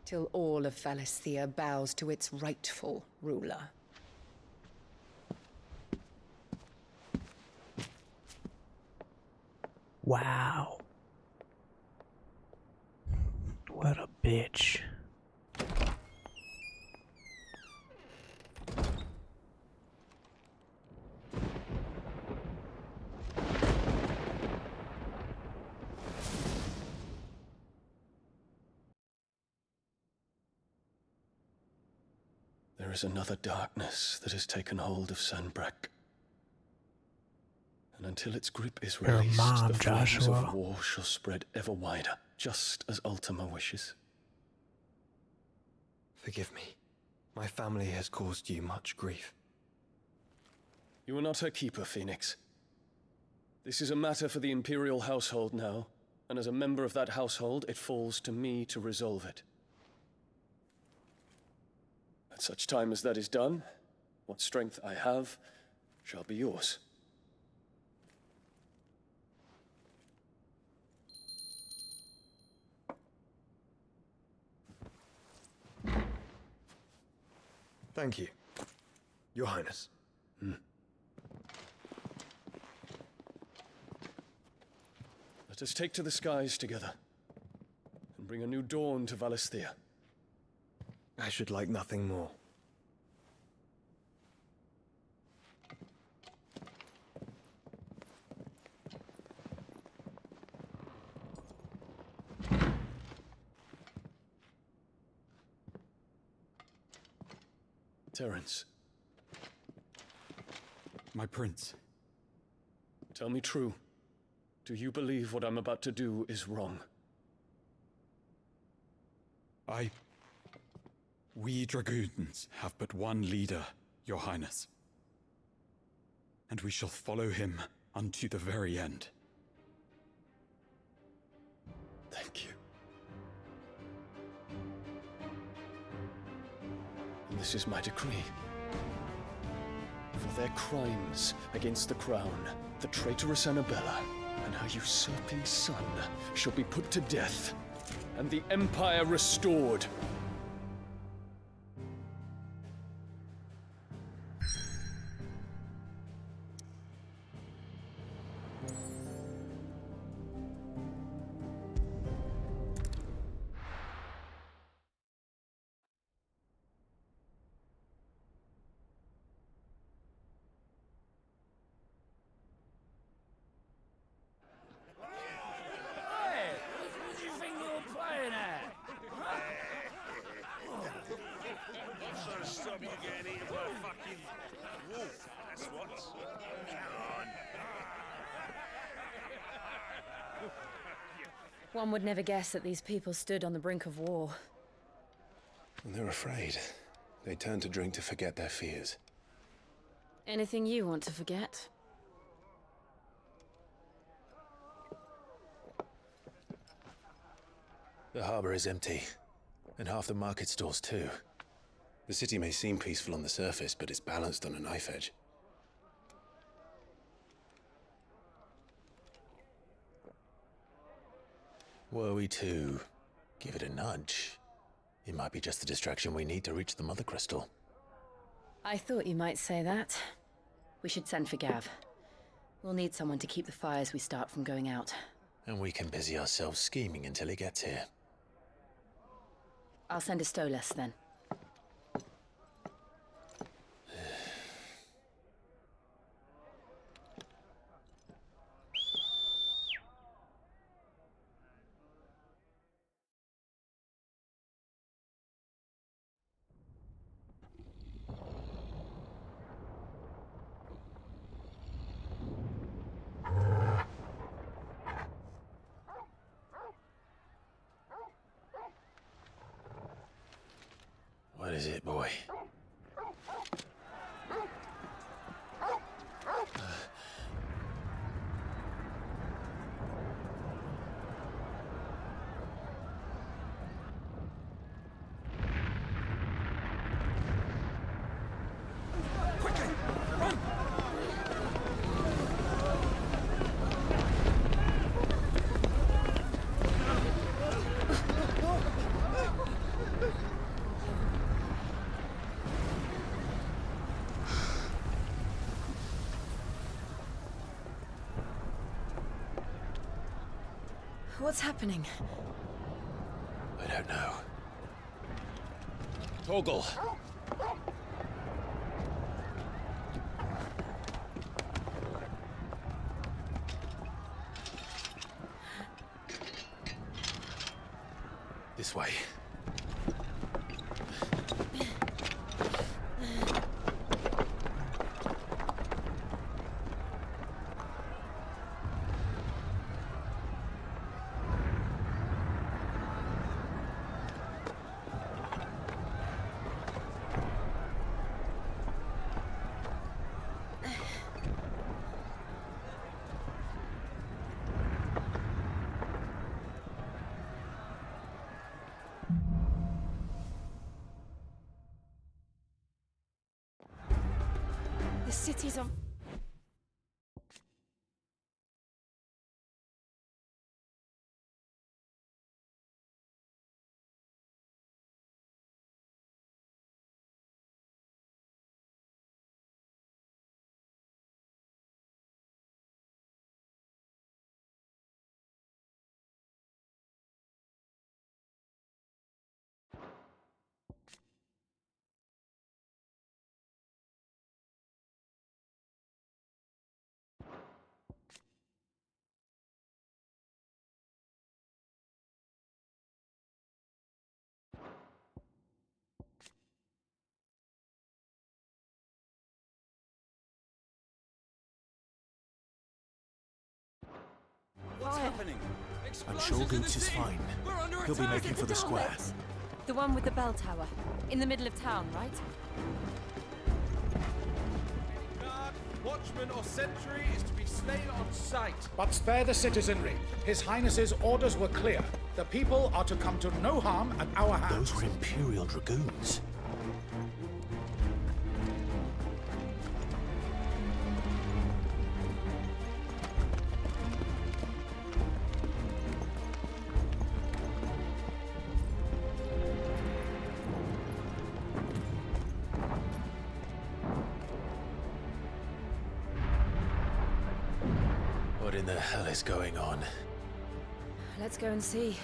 S9: till all of Valisthea bows to its rightful ruler.
S7: Wow. What a bitch.
S2: There is another darkness that has taken hold of Sanbreque. And until its grip is
S7: Your
S2: released,
S7: mom,
S2: the flames
S7: Joshua.
S2: of war shall spread ever wider, just as Ultima wishes.
S8: Forgive me. My family has caused you much grief.
S12: You are not her keeper, Phoenix. This is a matter for the Imperial household now, and as a member of that household, it falls to me to resolve it. At such time as that is done, what strength I have shall be yours.
S8: Thank you, Your Highness.
S12: Let us take to the skies together, and bring a new dawn to Valisthea.
S8: I should like nothing more.
S12: Terence.
S14: My prince.
S12: Tell me true. Do you believe what I'm about to do is wrong?
S14: We dragoons have but one leader, Your Highness. And we shall follow him unto the very end.
S12: Thank you. And this is my decree. For their crimes against the crown, the traitorous Annabella and her usurping son shall be put to death, and the Empire restored.
S3: One would never guess that these people stood on the brink of war.
S2: And they're afraid. They turn to drink to forget their fears.
S3: Anything you want to forget?
S2: The harbor is empty, and half the market stalls too. The city may seem peaceful on the surface, but it's balanced on a knife edge. Were we to give it a nudge, it might be just the distraction we need to reach the Mother Crystal.
S3: I thought you might say that. We should send for Gav. We'll need someone to keep the fires we start from going out.
S2: And we can busy ourselves scheming until he gets here.
S3: I'll send a Stolas then.
S2: What is it, boy?
S3: What's happening?
S2: I don't know. Torgal! This way.
S3: The city's on...
S18: What's happening?
S15: I'm sure Goots is fine. He'll be making for the square.
S3: The one with the bell tower. In the middle of town, right?
S11: Guard, watchman, or sentry is to be slain on sight.
S13: But spare the citizenry. His Highness's orders were clear. The people are to come to no harm at our hands.
S15: Those were Imperial Dragoons.
S2: What in the hell is going on?
S3: Let's go and see.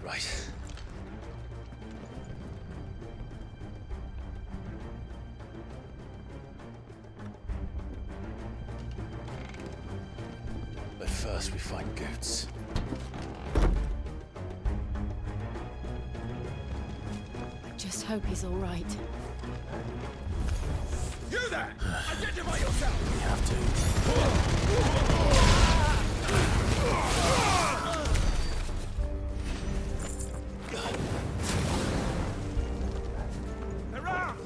S2: Right. But first we find Goots.
S3: I just hope he's all right.
S13: You there! Identify yourself!
S2: We have to.
S13: Around!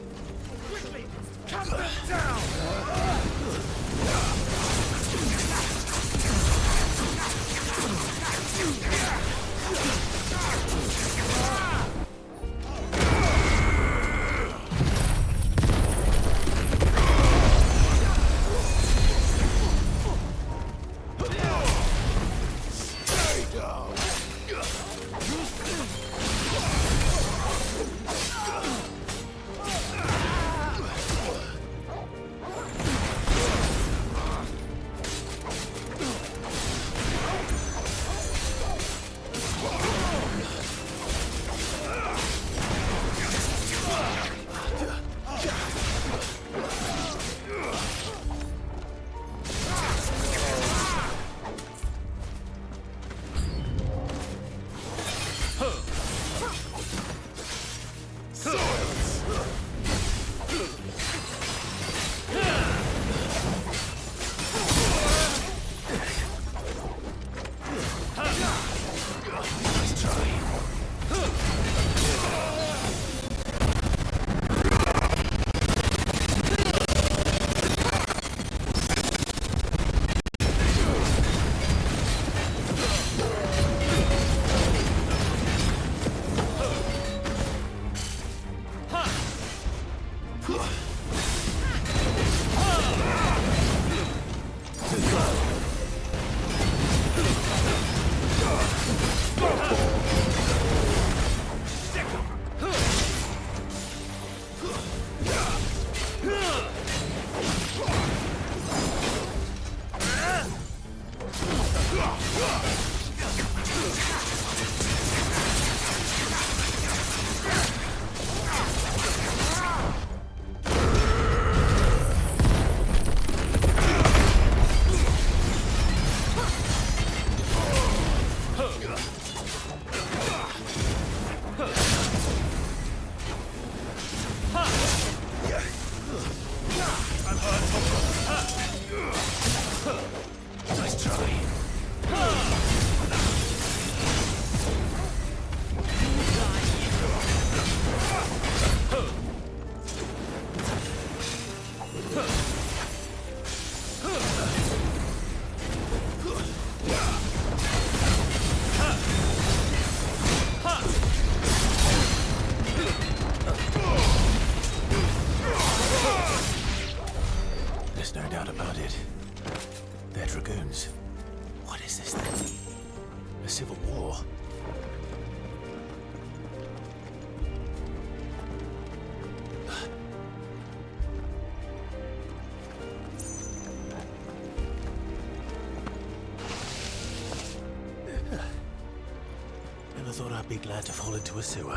S15: thought I'd be glad to fall into a sewer.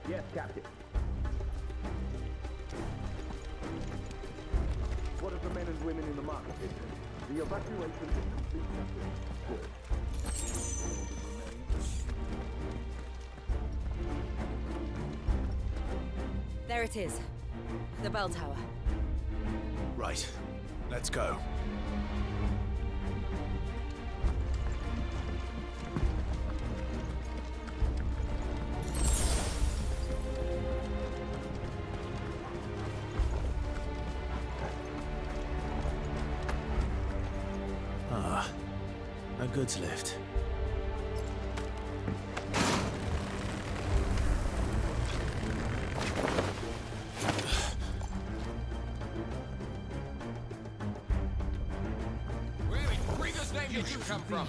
S19: Yes, Captain. What of the men and women in the market district? The evacuation is complete. Good.
S20: There it is. The bell tower.
S15: Right. Let's go. Ah, a goods lift.
S23: Where in Krieger's name did you come from?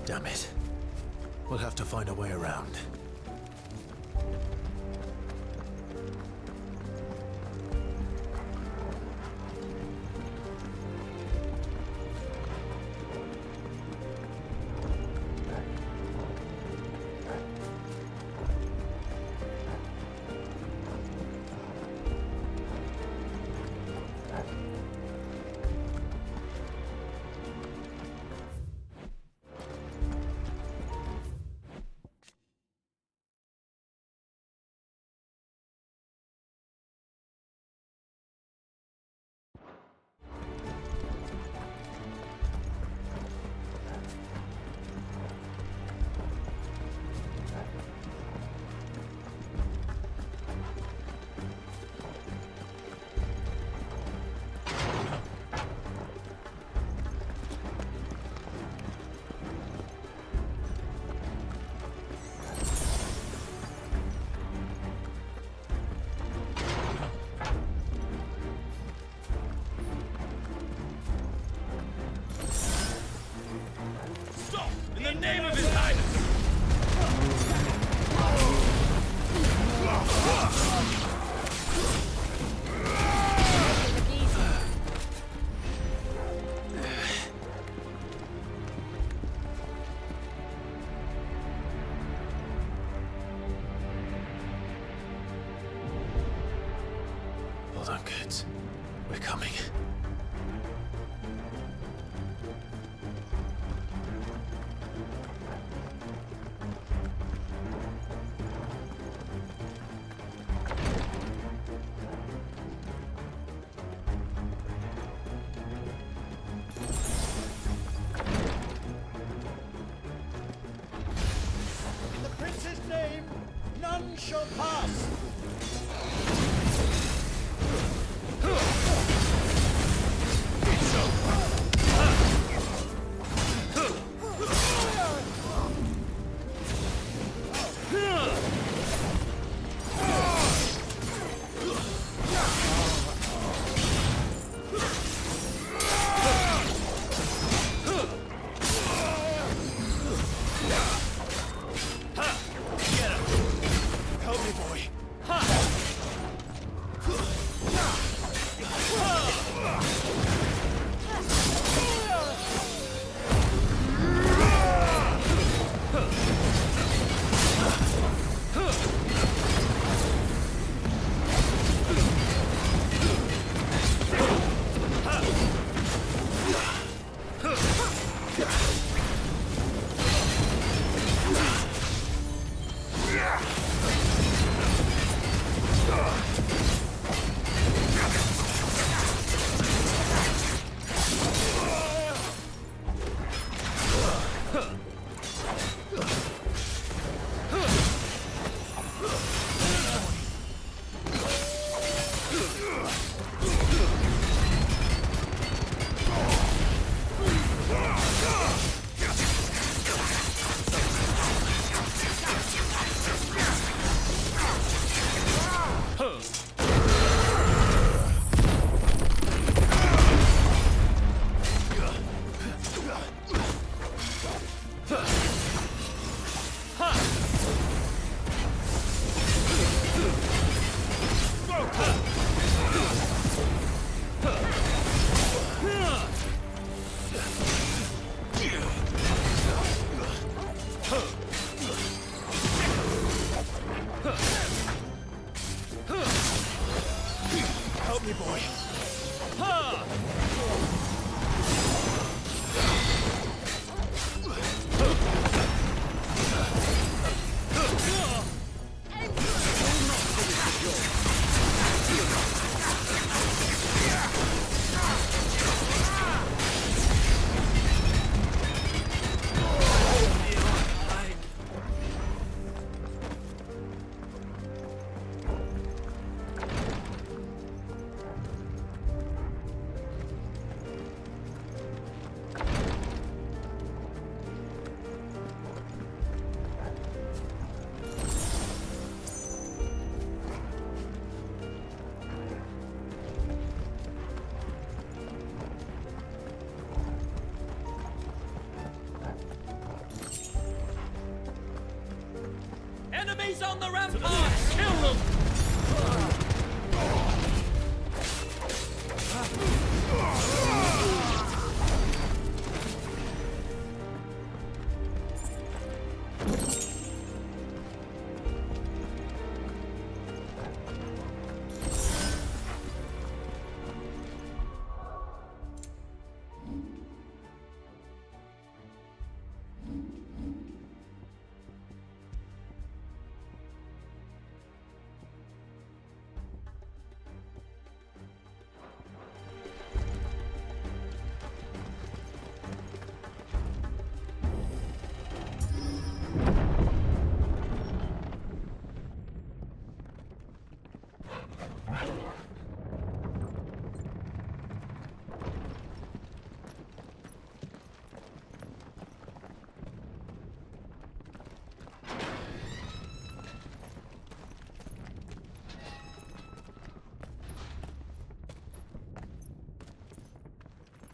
S15: Damn it. We'll have to find a way around.
S2: Hold on, kids. We're coming.
S13: In the prince's name, none shall pass.
S2: Help me, boy. Help me, boy.
S1: Enemies on the ramparts! Kill them!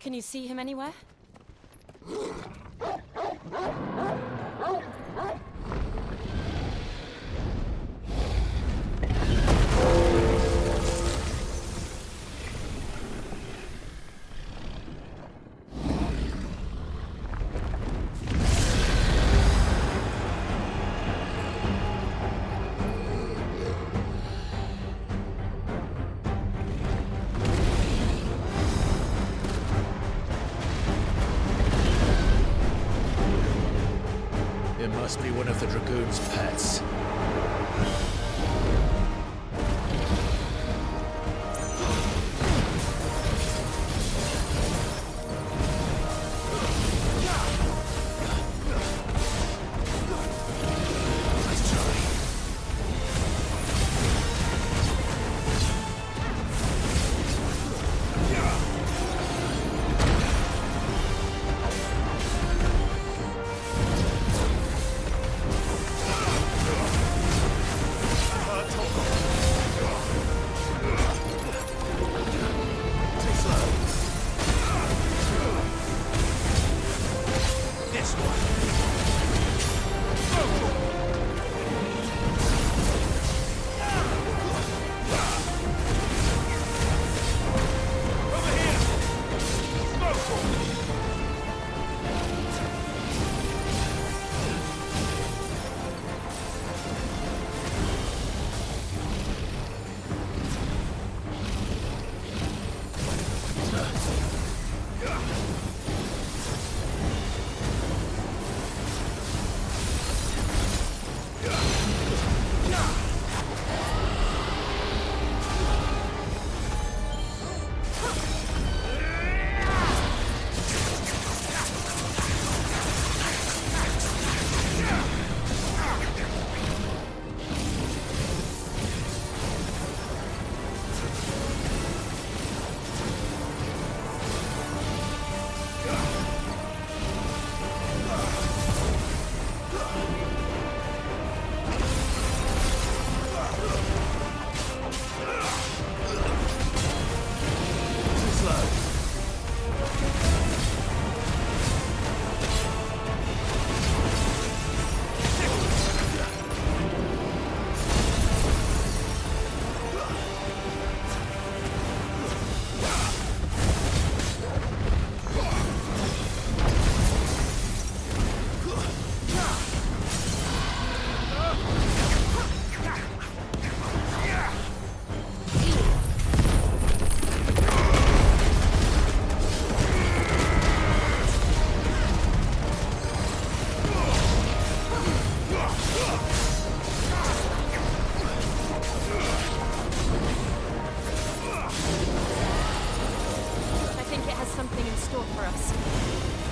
S3: Can you see him anywhere?
S2: It must be one of the Dragoon's pets.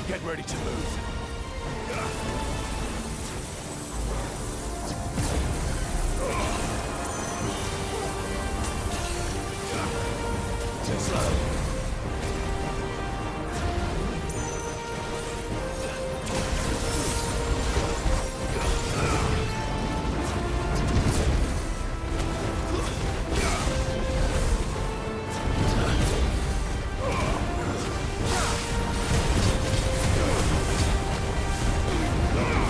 S15: Get ready to move. Too slow.
S19: Yeah!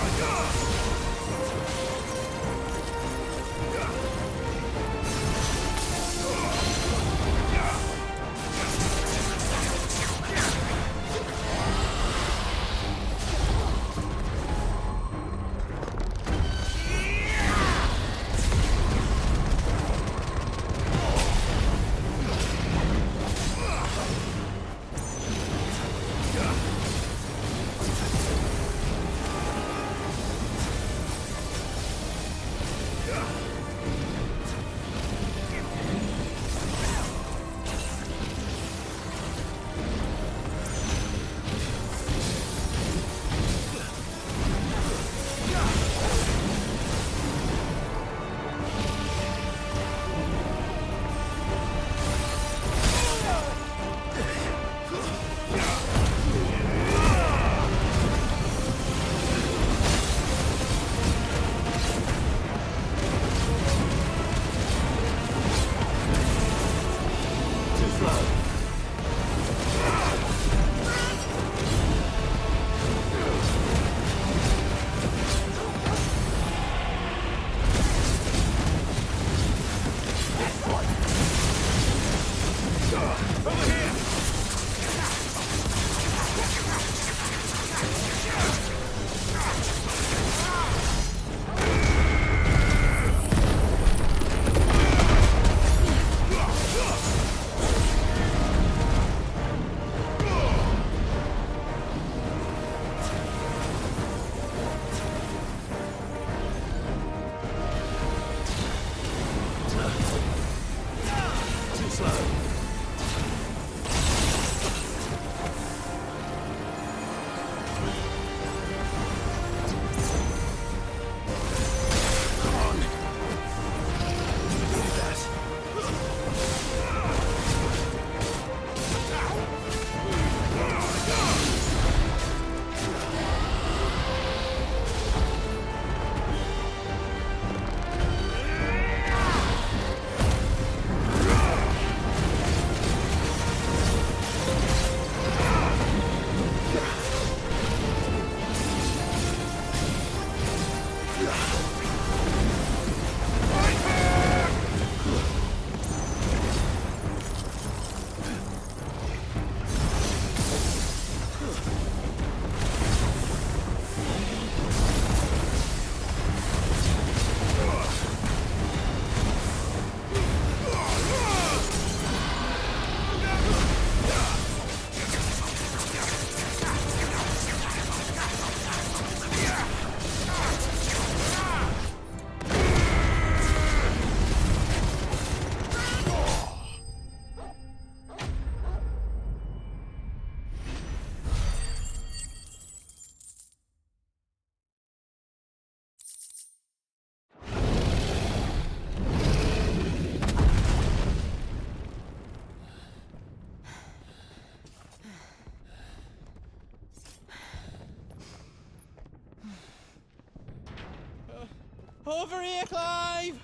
S17: Over here, Clive!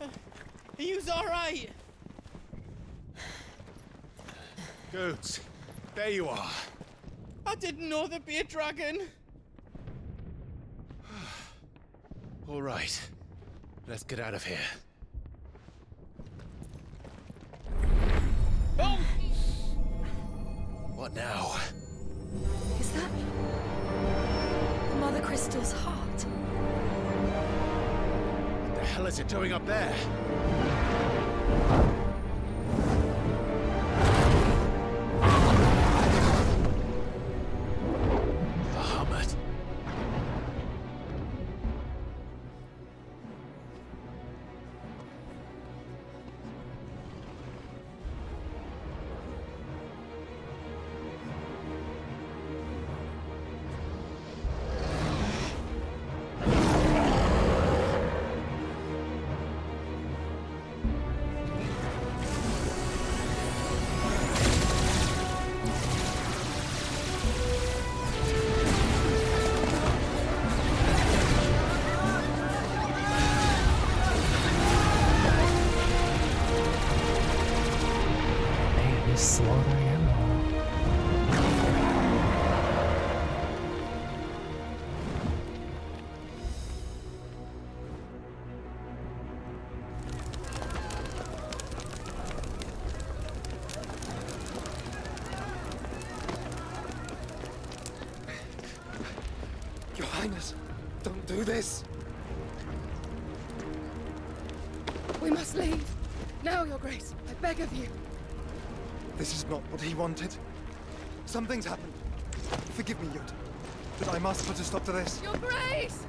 S17: Are you alright?
S2: Goods, there you are.
S17: I didn't know there'd be a dragon.
S2: All right, let's get out of here.
S17: Oh!
S2: What now?
S20: Is that Mother Crystal's heart?
S2: What the hell is it doing up there? Bahamut.
S7: Man, he's slaughtering everyone.
S8: Your Highness, don't do this.
S9: We must leave. Now, Your Grace. I beg of you.
S8: This is not what he wanted. Something's happened. Forgive me, Yud, but I must put a stop to this.
S9: Your Grace!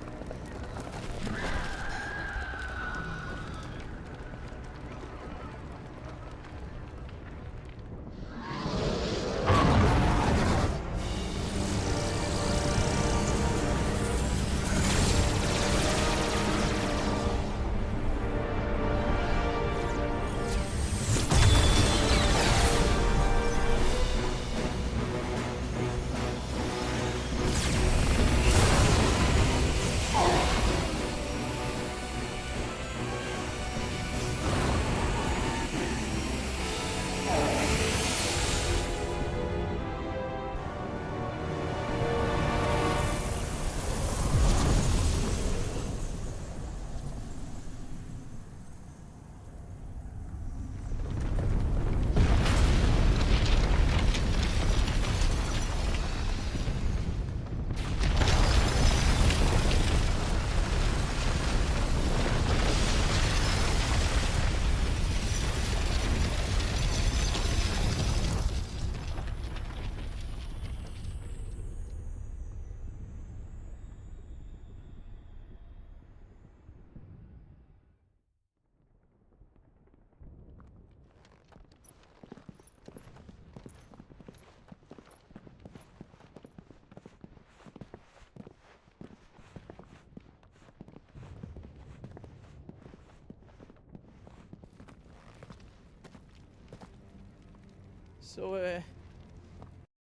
S17: So,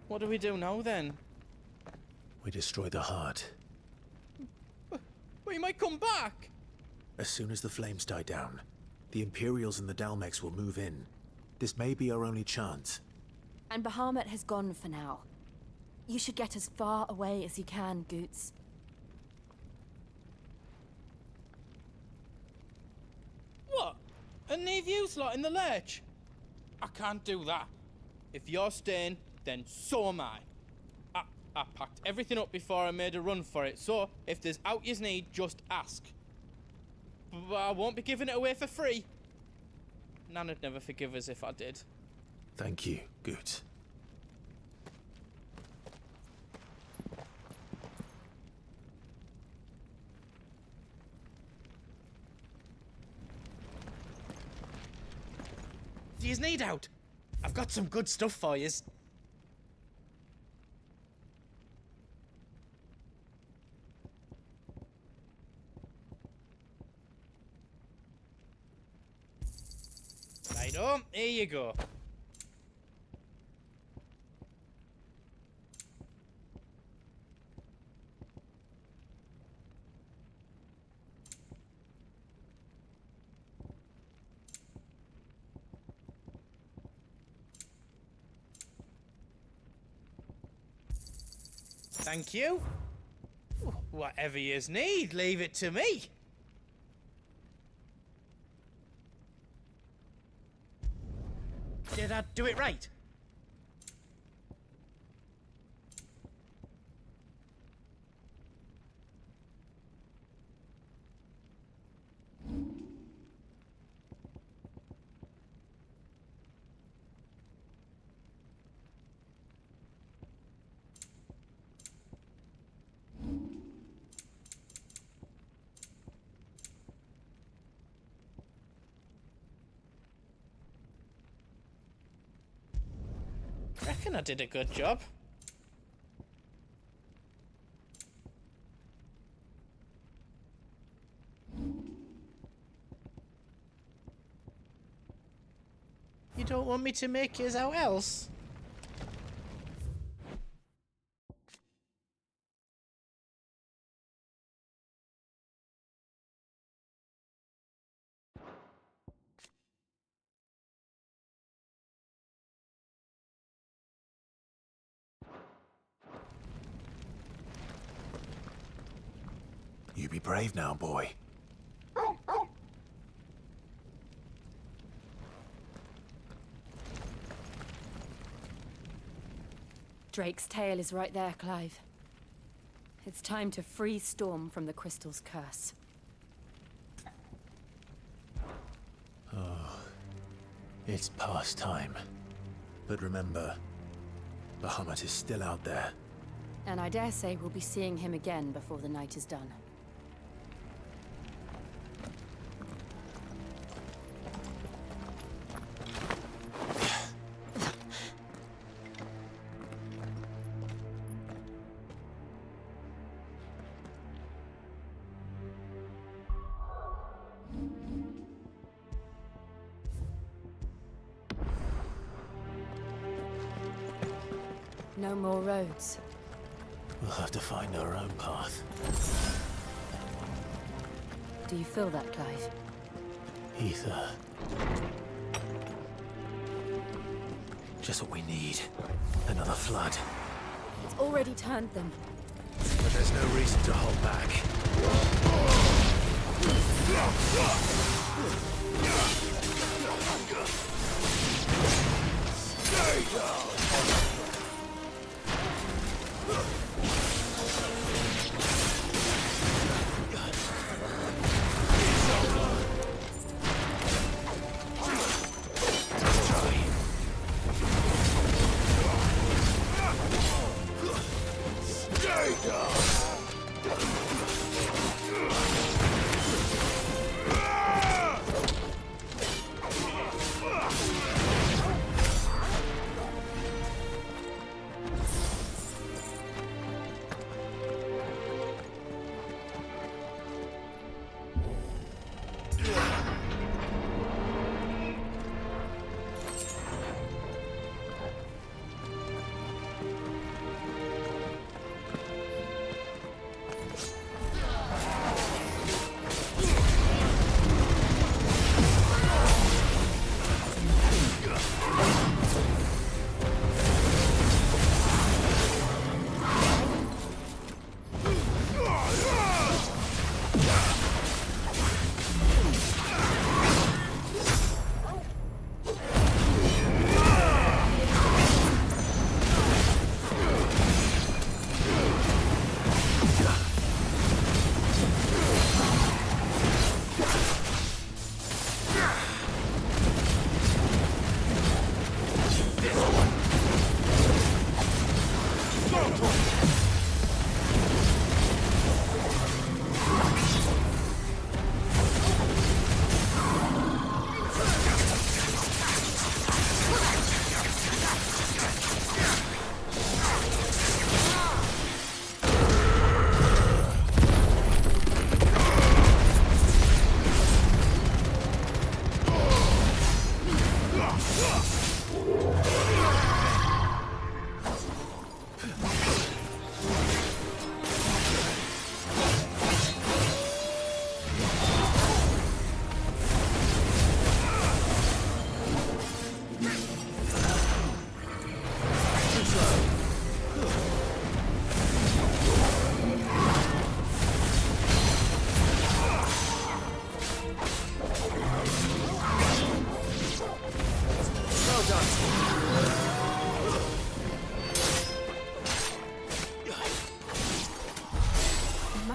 S17: what do we do now then?
S2: We destroy the heart.
S17: Well, you might come back!
S2: As soon as the flames die down, the Imperials and the Dalmex will move in. This may be our only chance.
S20: And Bahamut has gone for now. You should get as far away as you can, Goots.
S17: What? And leave you lot in the lurch? I can't do that. If you're staying, then so am I. I packed everything up before I made a run for it, so if there's out yous need, just ask. But I won't be giving it away for free. Nana'd never forgive us if I did.
S2: Thank you, Goots.
S17: Do yous need out? I've got some good stuff for yous. Righto, here you go. Thank you. Whatever yous need, leave it to me. Did I do it right? Reckon I did a good job. You don't want me to make yours out else?
S2: You be brave now, boy.
S3: Drake's tail is right there, Clive. It's time to free Storm from the crystal's curse.
S2: Oh, it's past time. But remember, Bahamut is still out there.
S3: And I dare say we'll be seeing him again before the night is done. No more roads.
S2: We'll have to find our own path.
S3: Do you feel that, Clive?
S2: Ether. Just what we need. Another flood.
S3: It's already turned them.
S2: But there's no reason to hold back. Stay down!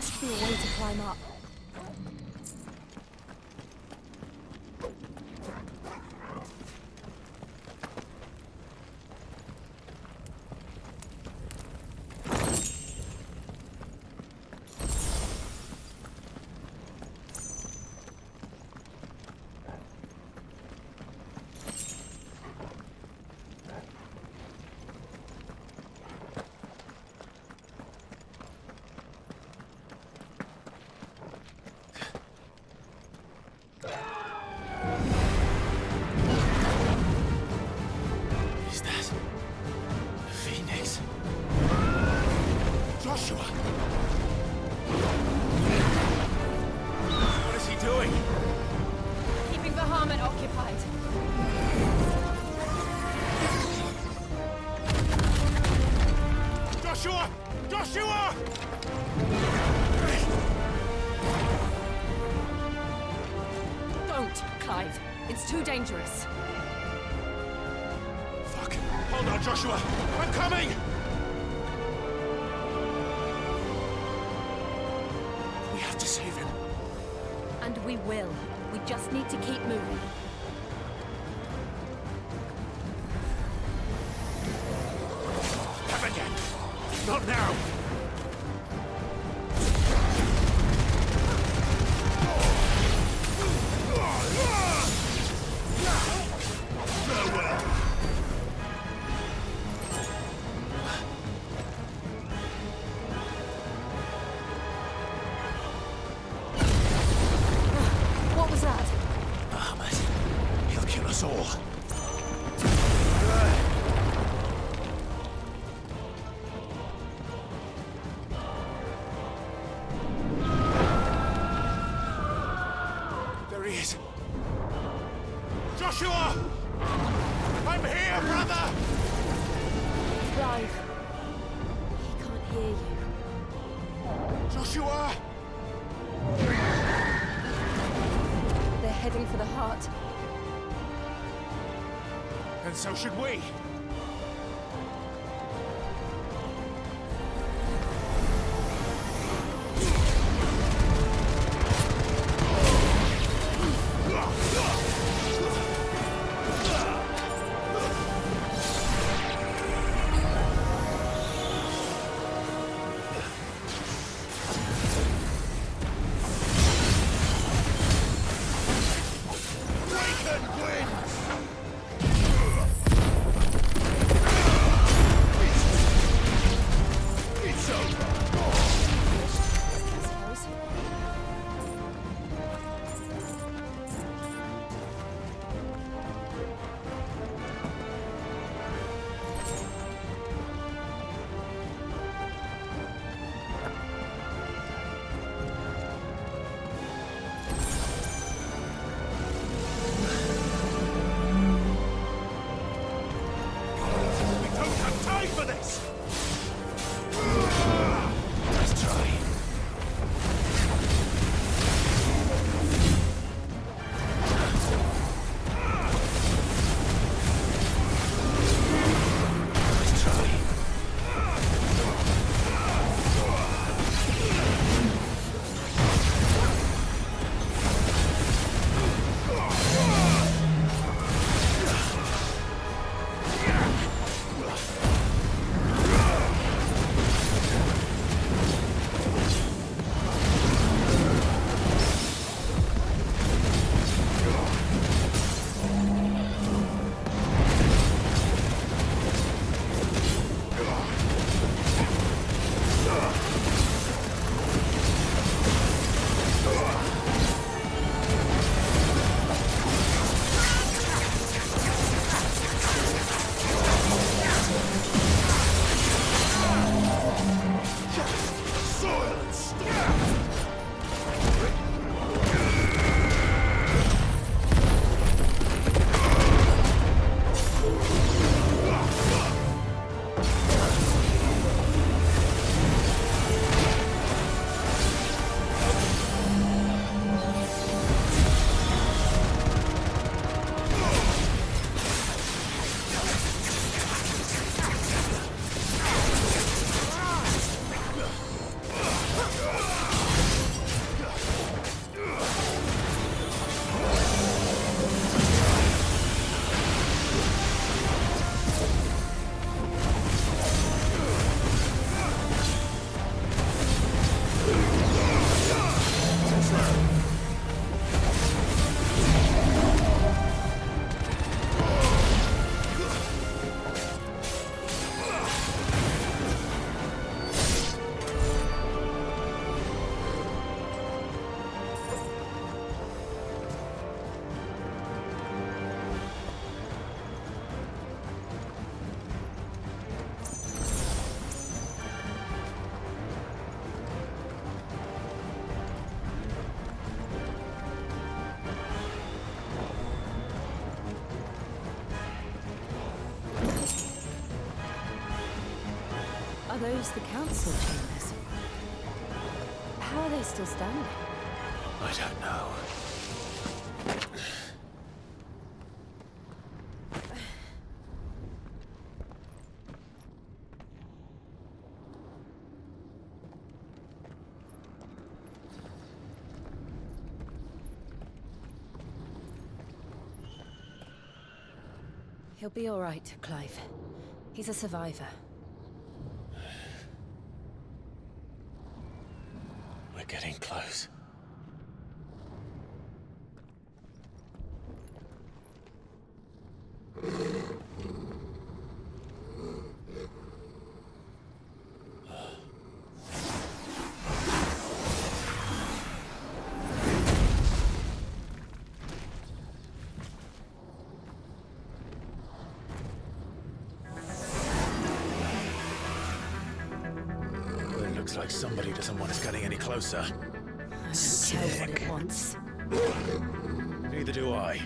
S20: must be a way to climb up.
S15: Joshua! What is he doing?
S3: Keeping Bahamut occupied.
S15: Joshua! Joshua!
S3: Don't, Clive. It's too dangerous.
S15: Fuck. Hold on, Joshua! I'm coming! We have to save him.
S3: And we will. We just need to keep moving.
S15: Come again! Not now!
S3: What was that?
S15: Bahamut. He'll kill us all. There he is. Joshua! I'm here, brother!
S3: Clive. He can't hear you.
S15: Joshua!
S3: They're heading for the heart.
S15: And so should we. Waken winds!
S3: closed the council chambers. How are they still standing?
S2: I don't know.
S3: He'll be all right, Clive. He's a survivor.
S2: We're getting close. It looks like somebody doesn't want us getting any closer.
S3: I don't care what it wants.
S2: Neither do I.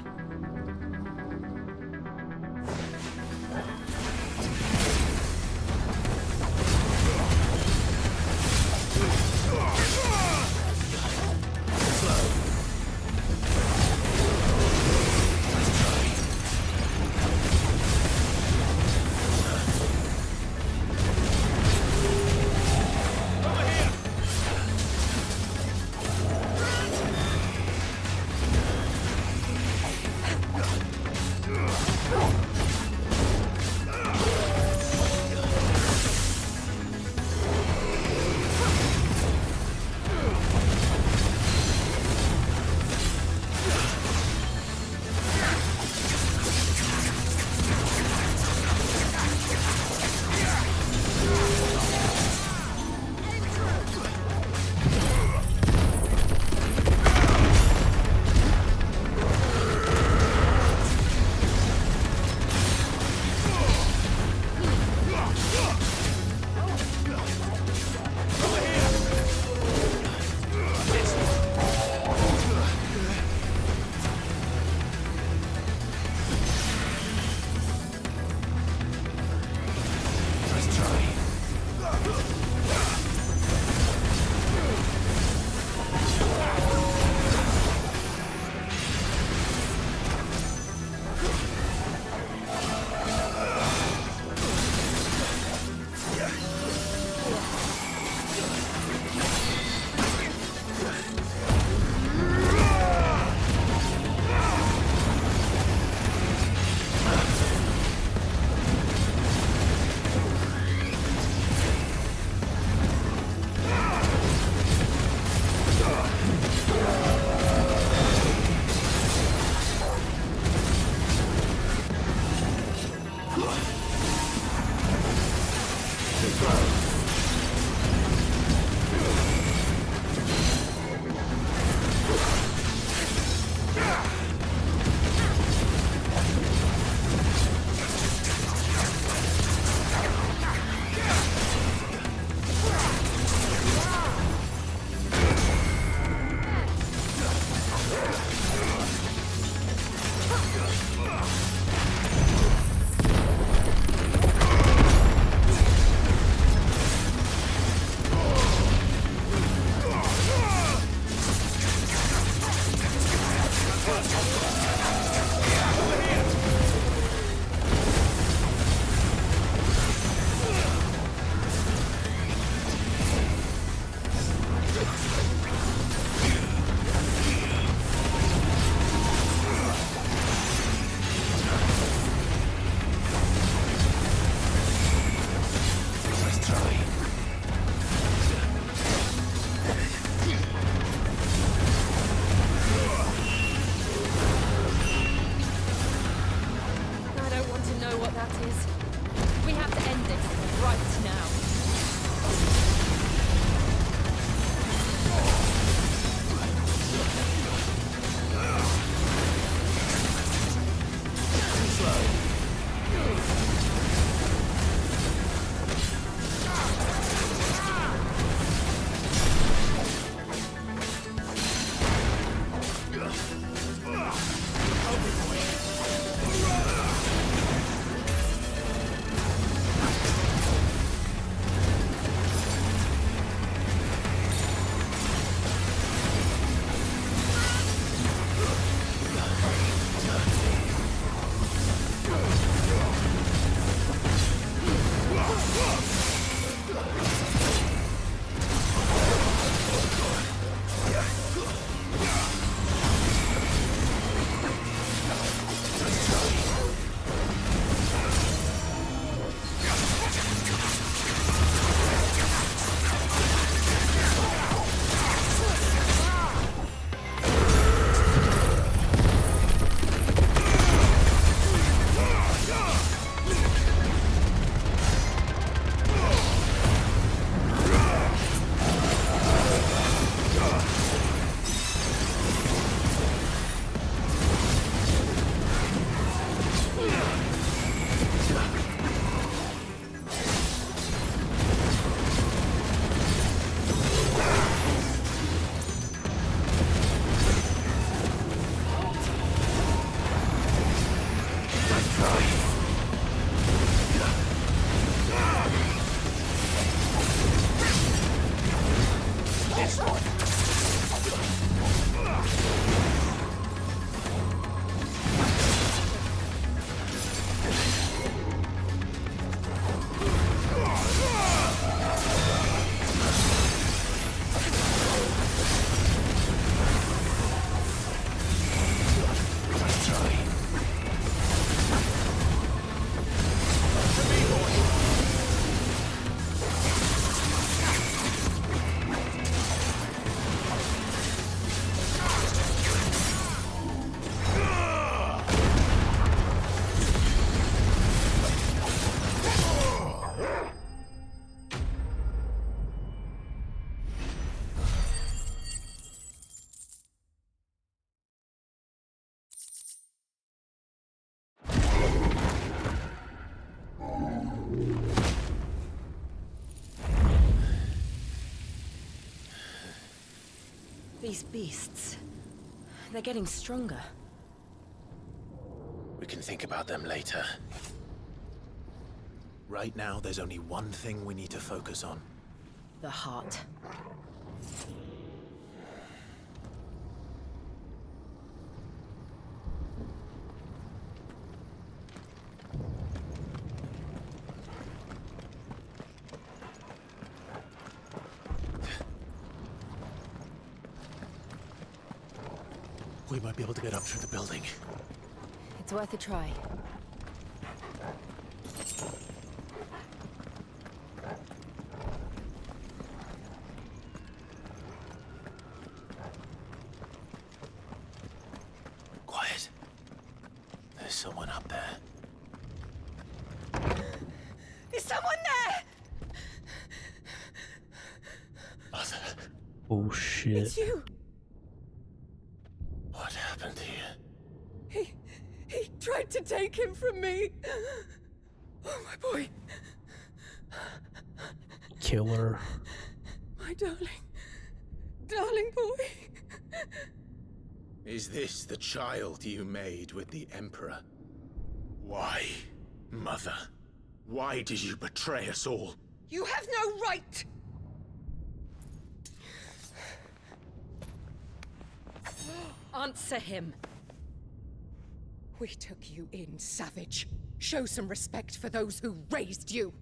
S20: These beasts, they're getting stronger.
S2: We can think about them later. Right now, there's only one thing we need to focus on.
S20: The heart.
S2: We might be able to get up through the building.
S20: It's worth a try.
S2: Quiet. There's someone up there.
S9: Is someone there?
S2: Mother.
S7: Oh shit.
S9: It's you.
S2: What happened here?
S9: He tried to take him from me. Oh, my boy.
S7: Killer.
S9: My darling boy.
S2: Is this the child you made with the Emperor? Why, Mother? Why did you betray us all?
S9: You have no right. Answer him. We took you in, savage. Show some respect for those who raised you.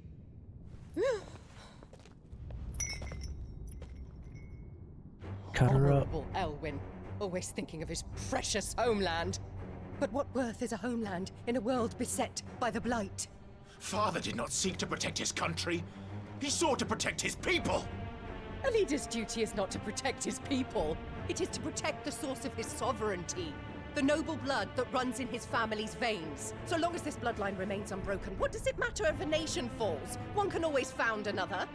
S7: Cut her up.
S9: Honorable Elwyn, always thinking of his precious homeland. But what worth is a homeland in a world beset by the Blight?
S2: Father did not seek to protect his country. He sought to protect his people.
S9: A leader's duty is not to protect his people. It is to protect the source of his sovereignty. The noble blood that runs in his family's veins. So long as this bloodline remains unbroken, what does it matter if a nation falls? One can always found another.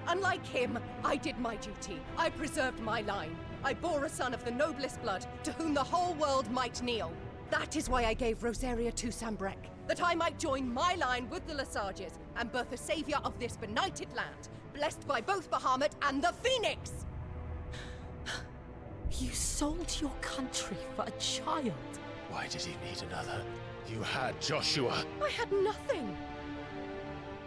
S9: Unlike him, I did my duty. I preserved my line. I bore a son of the noblest blood, to whom the whole world might kneel. That is why I gave Rosaria to Sambrek, that I might join my line with the Lesages and birth a savior of this benighted land, blessed by both Bahamut and the Phoenix!
S20: You sold your country for a child.
S2: Why did he need another? You had Joshua.
S9: I had nothing.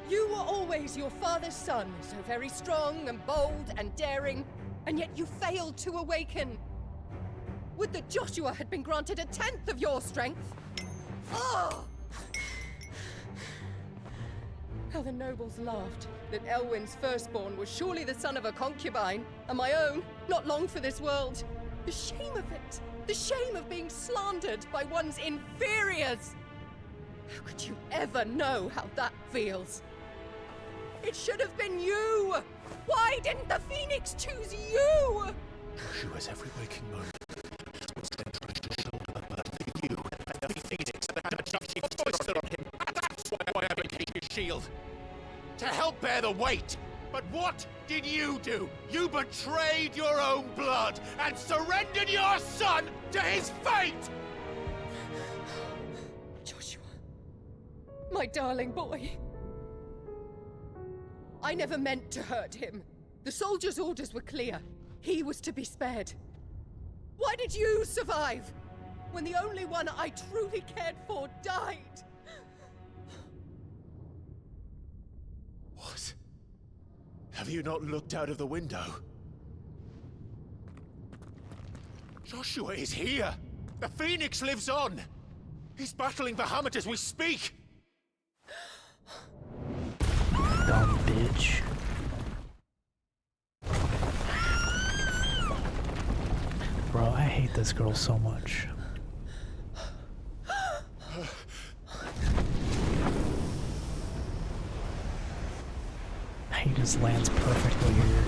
S9: You were always your father's son, so very strong and bold and daring, and yet you failed to awaken. Would that Joshua had been granted 1/10 of your strength? Oh! How the nobles laughed that Elwyn's firstborn was surely the son of a concubine, and my own, not long for this world. The shame of it! The shame of being slandered by one's inferiors! How could you ever know how that feels? It should have been you! Why didn't the Phoenix choose you?
S2: Joshua's every waking moment was centering to shoulder the burden for you and the Phoenix that had foisted on him. That's why I became his shield. To help bear the weight. But what did you do? You betrayed your own blood and surrendered your son to his fate!
S9: Joshua, my darling boy. I never meant to hurt him. The soldiers' orders were clear. He was to be spared. Why did you survive when the only one I truly cared for died?
S2: What? Have you not looked out of the window? Joshua is here! The Phoenix lives on! He's battling Bahamut as we speak!
S7: Dumb bitch. Bro, I hate this girl so much. He just lands perfectly here.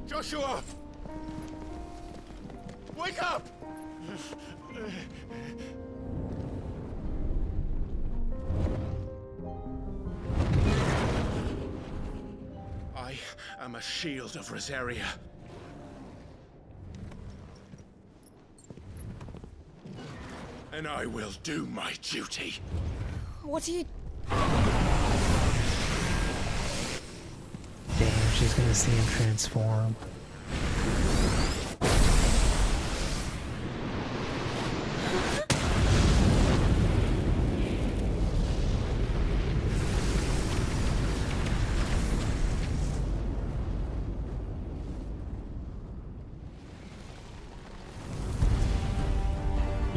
S2: Joshua! Wake up! I am a shield of Rosaria. And I will do my duty.
S20: What are you...
S7: Damn, she's gonna see him transform.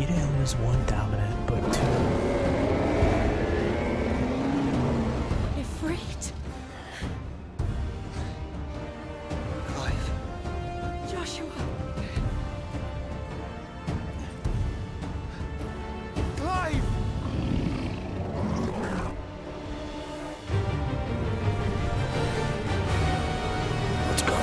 S7: You didn't lose one dominant, but two.
S3: Ifrit.
S8: Clive.
S3: Joshua.
S8: Clive!
S2: Let's go.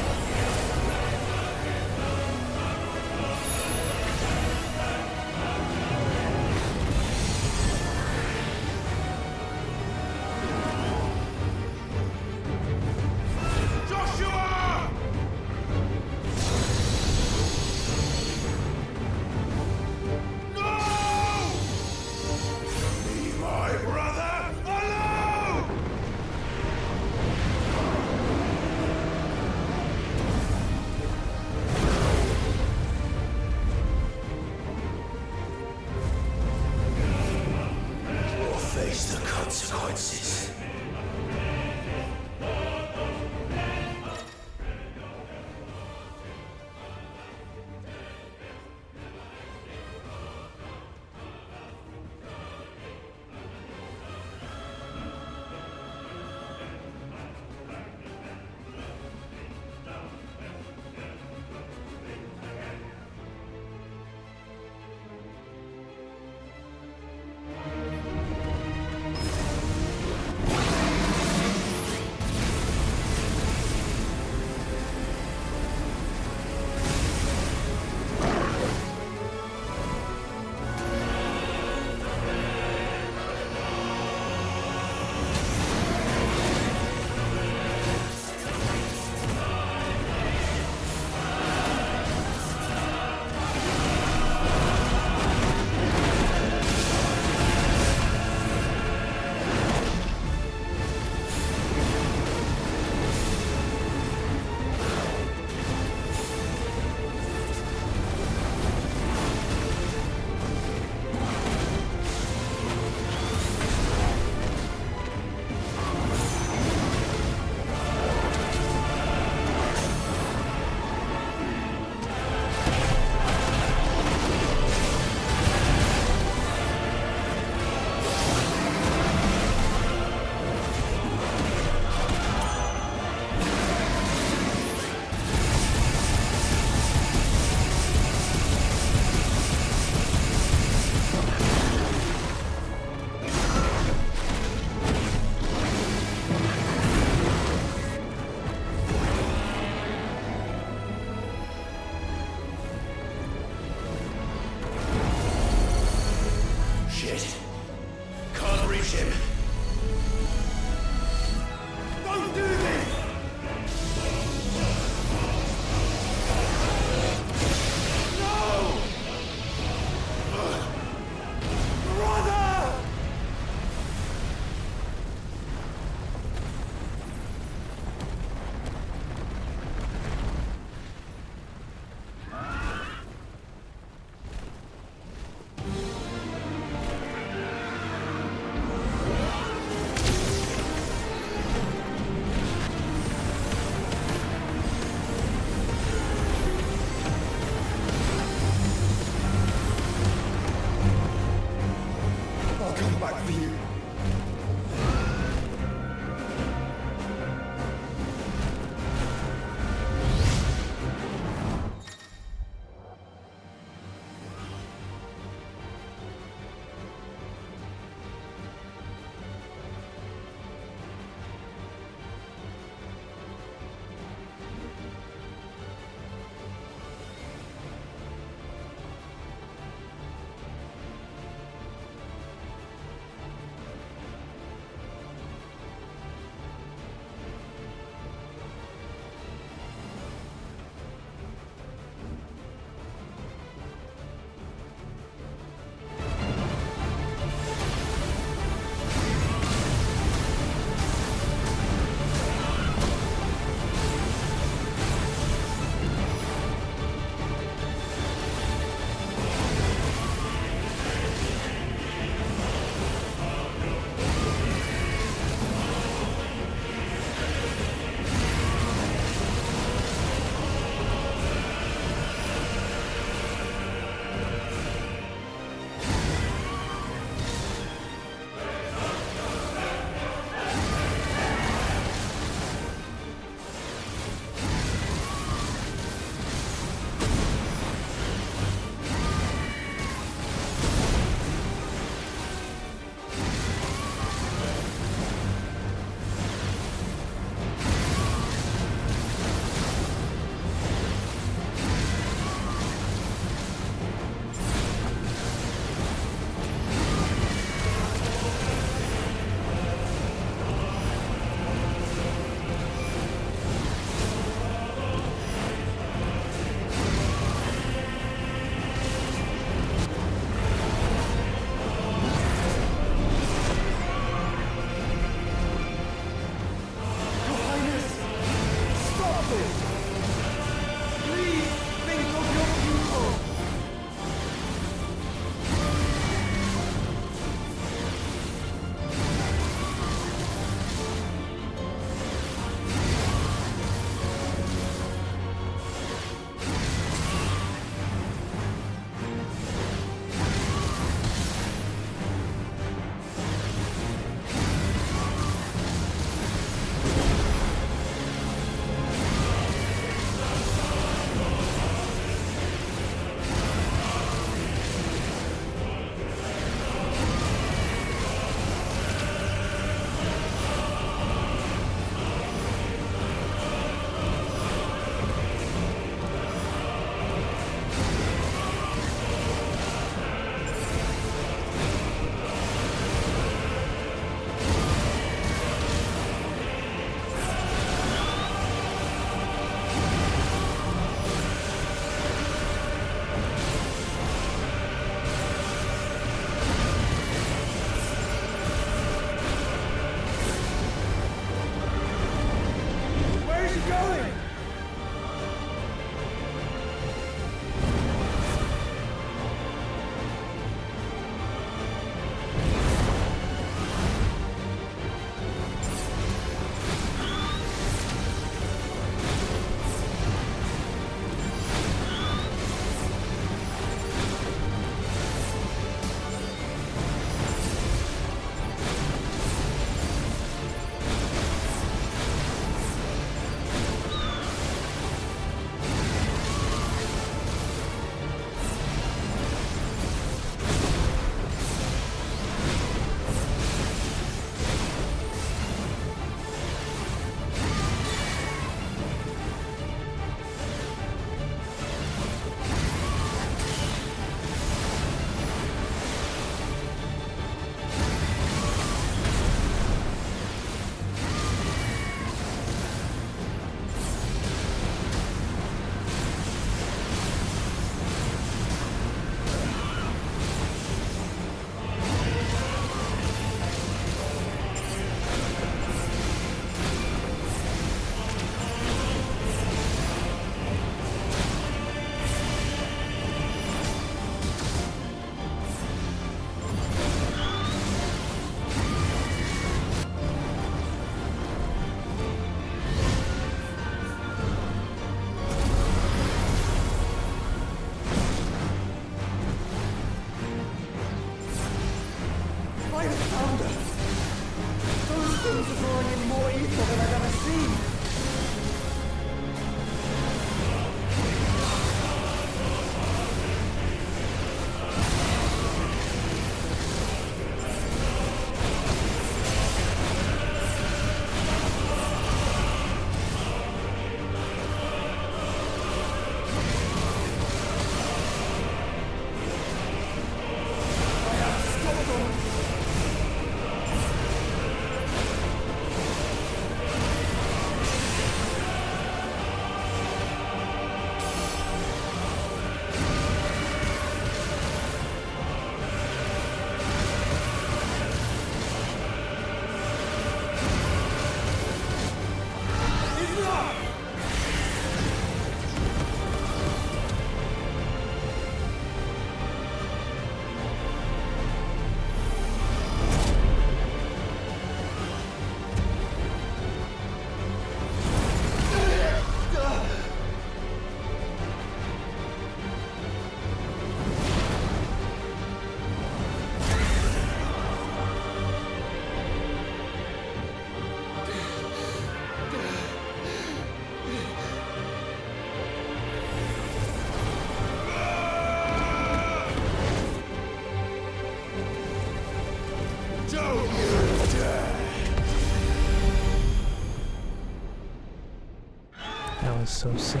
S7: so sick.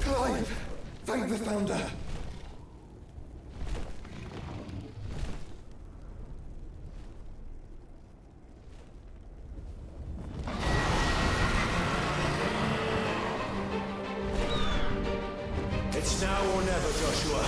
S8: Clive! Thank the Founder!
S15: It's now or never, Joshua.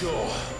S2: Sure.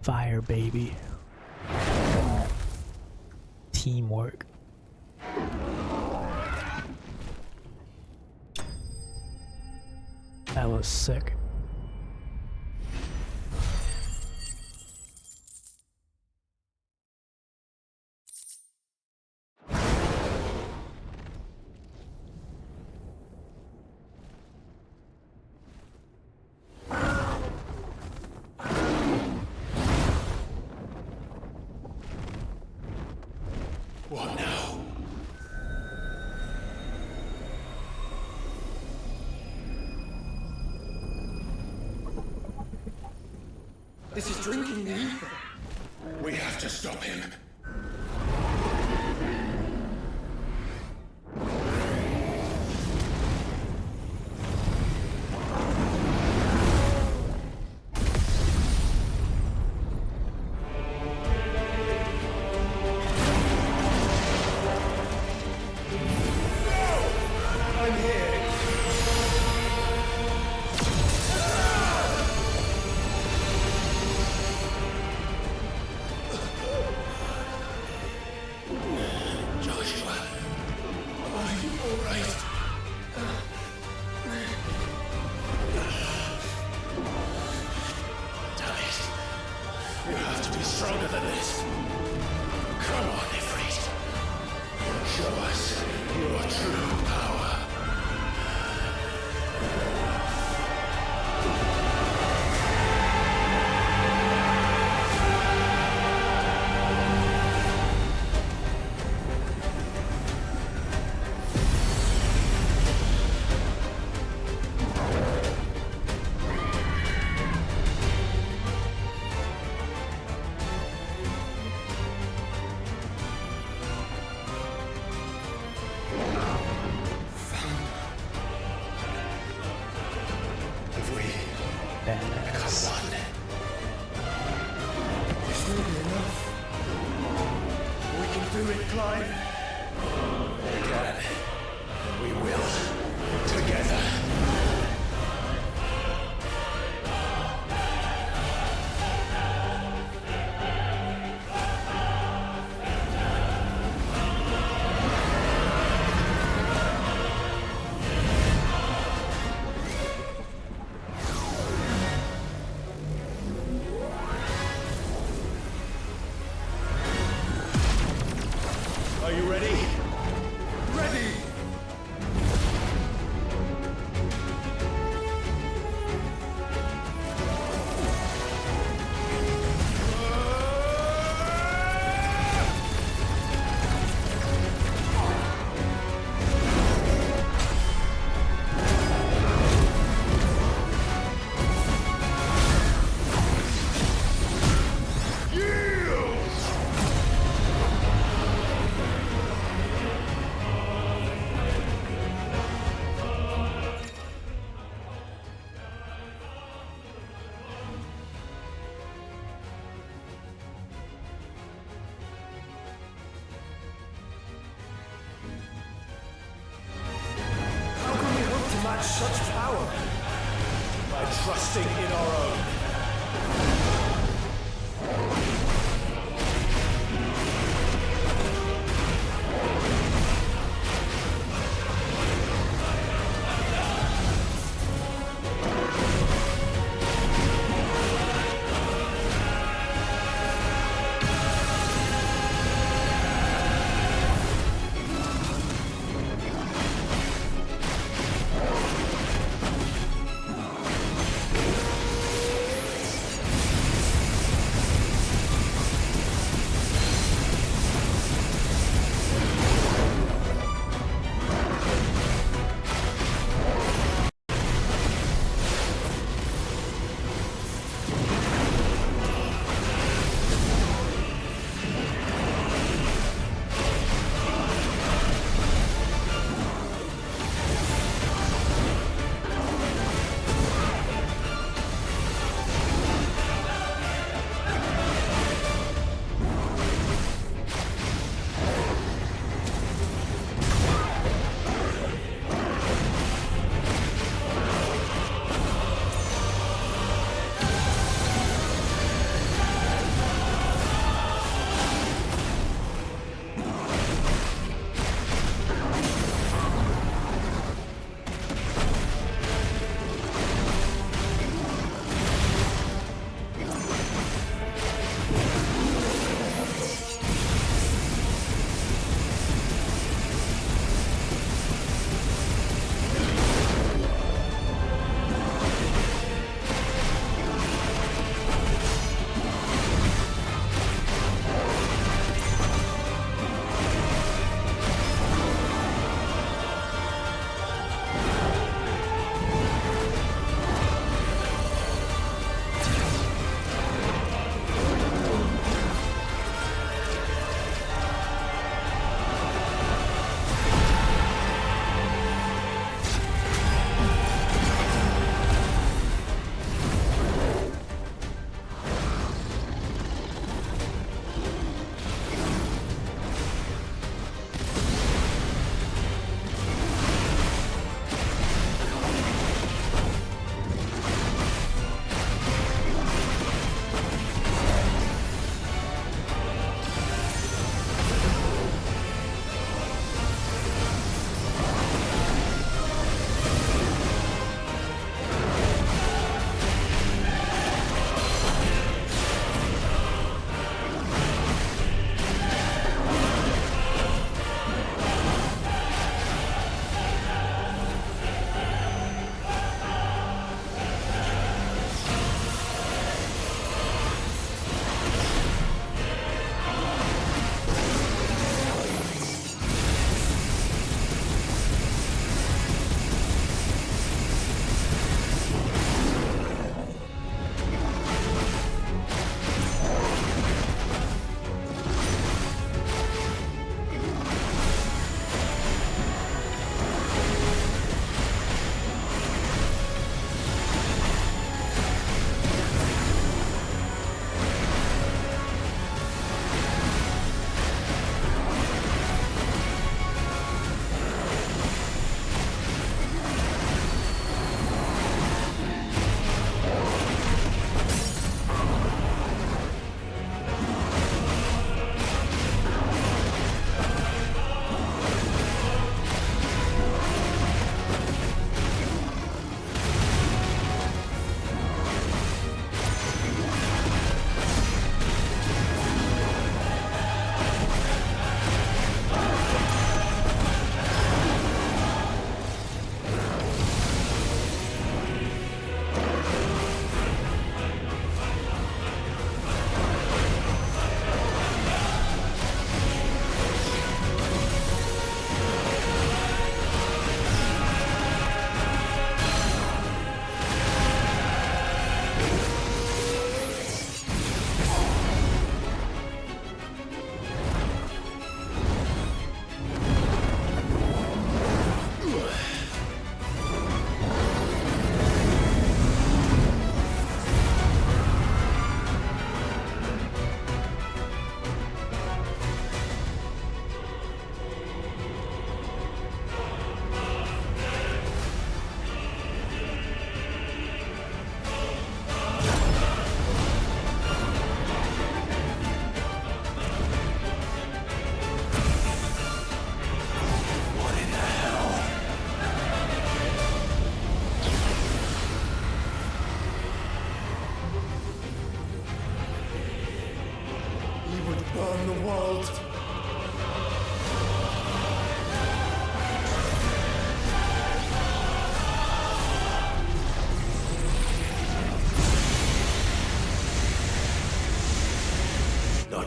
S7: Fire, baby. Teamwork. That was sick.
S2: What now?
S15: This is drinking the ether.
S2: We have to stop him.
S15: I'm here.
S2: stronger than this. Come on, Ifrit. Show us your true power.
S13: Are you ready? Ready! Match such power by trusting in our own.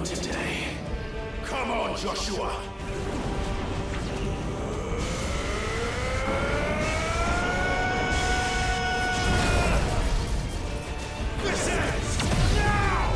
S2: today. Come on, Joshua! This ends now!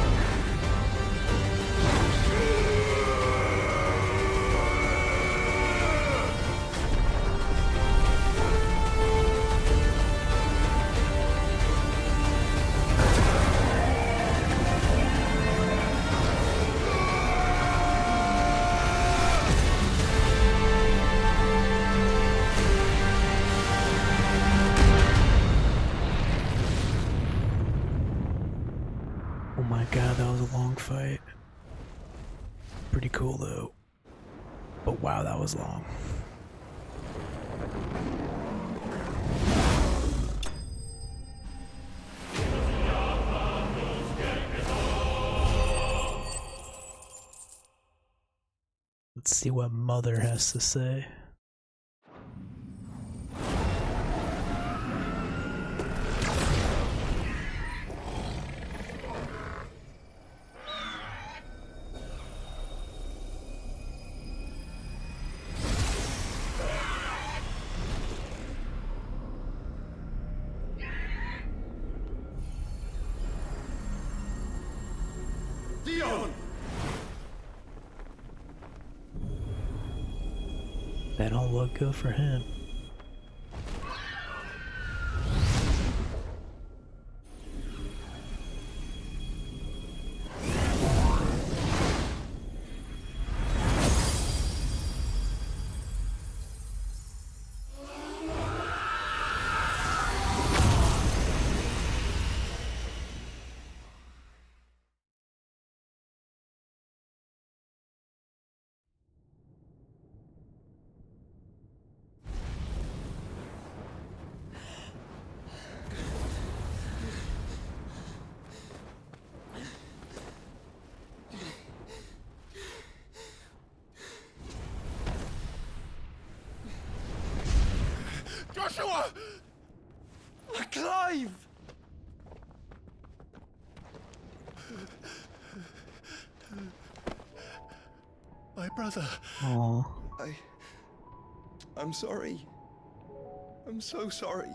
S7: Oh my god, that was a long fight. Pretty cool though. But wow, that was long. Let's see what Mother has to say. That don't look good for him.
S2: Joshua!
S8: Clive!
S2: My brother.
S7: Aww.
S8: I'm sorry. I'm so sorry.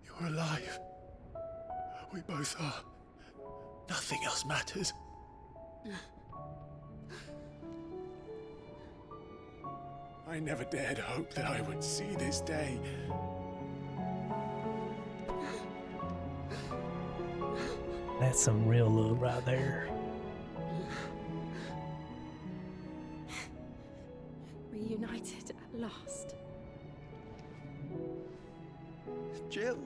S2: You're alive. We both are. Nothing else matters. I never dared hope that I would see this day.
S7: That's some real love right there.
S3: Reunited at last.
S8: Jill.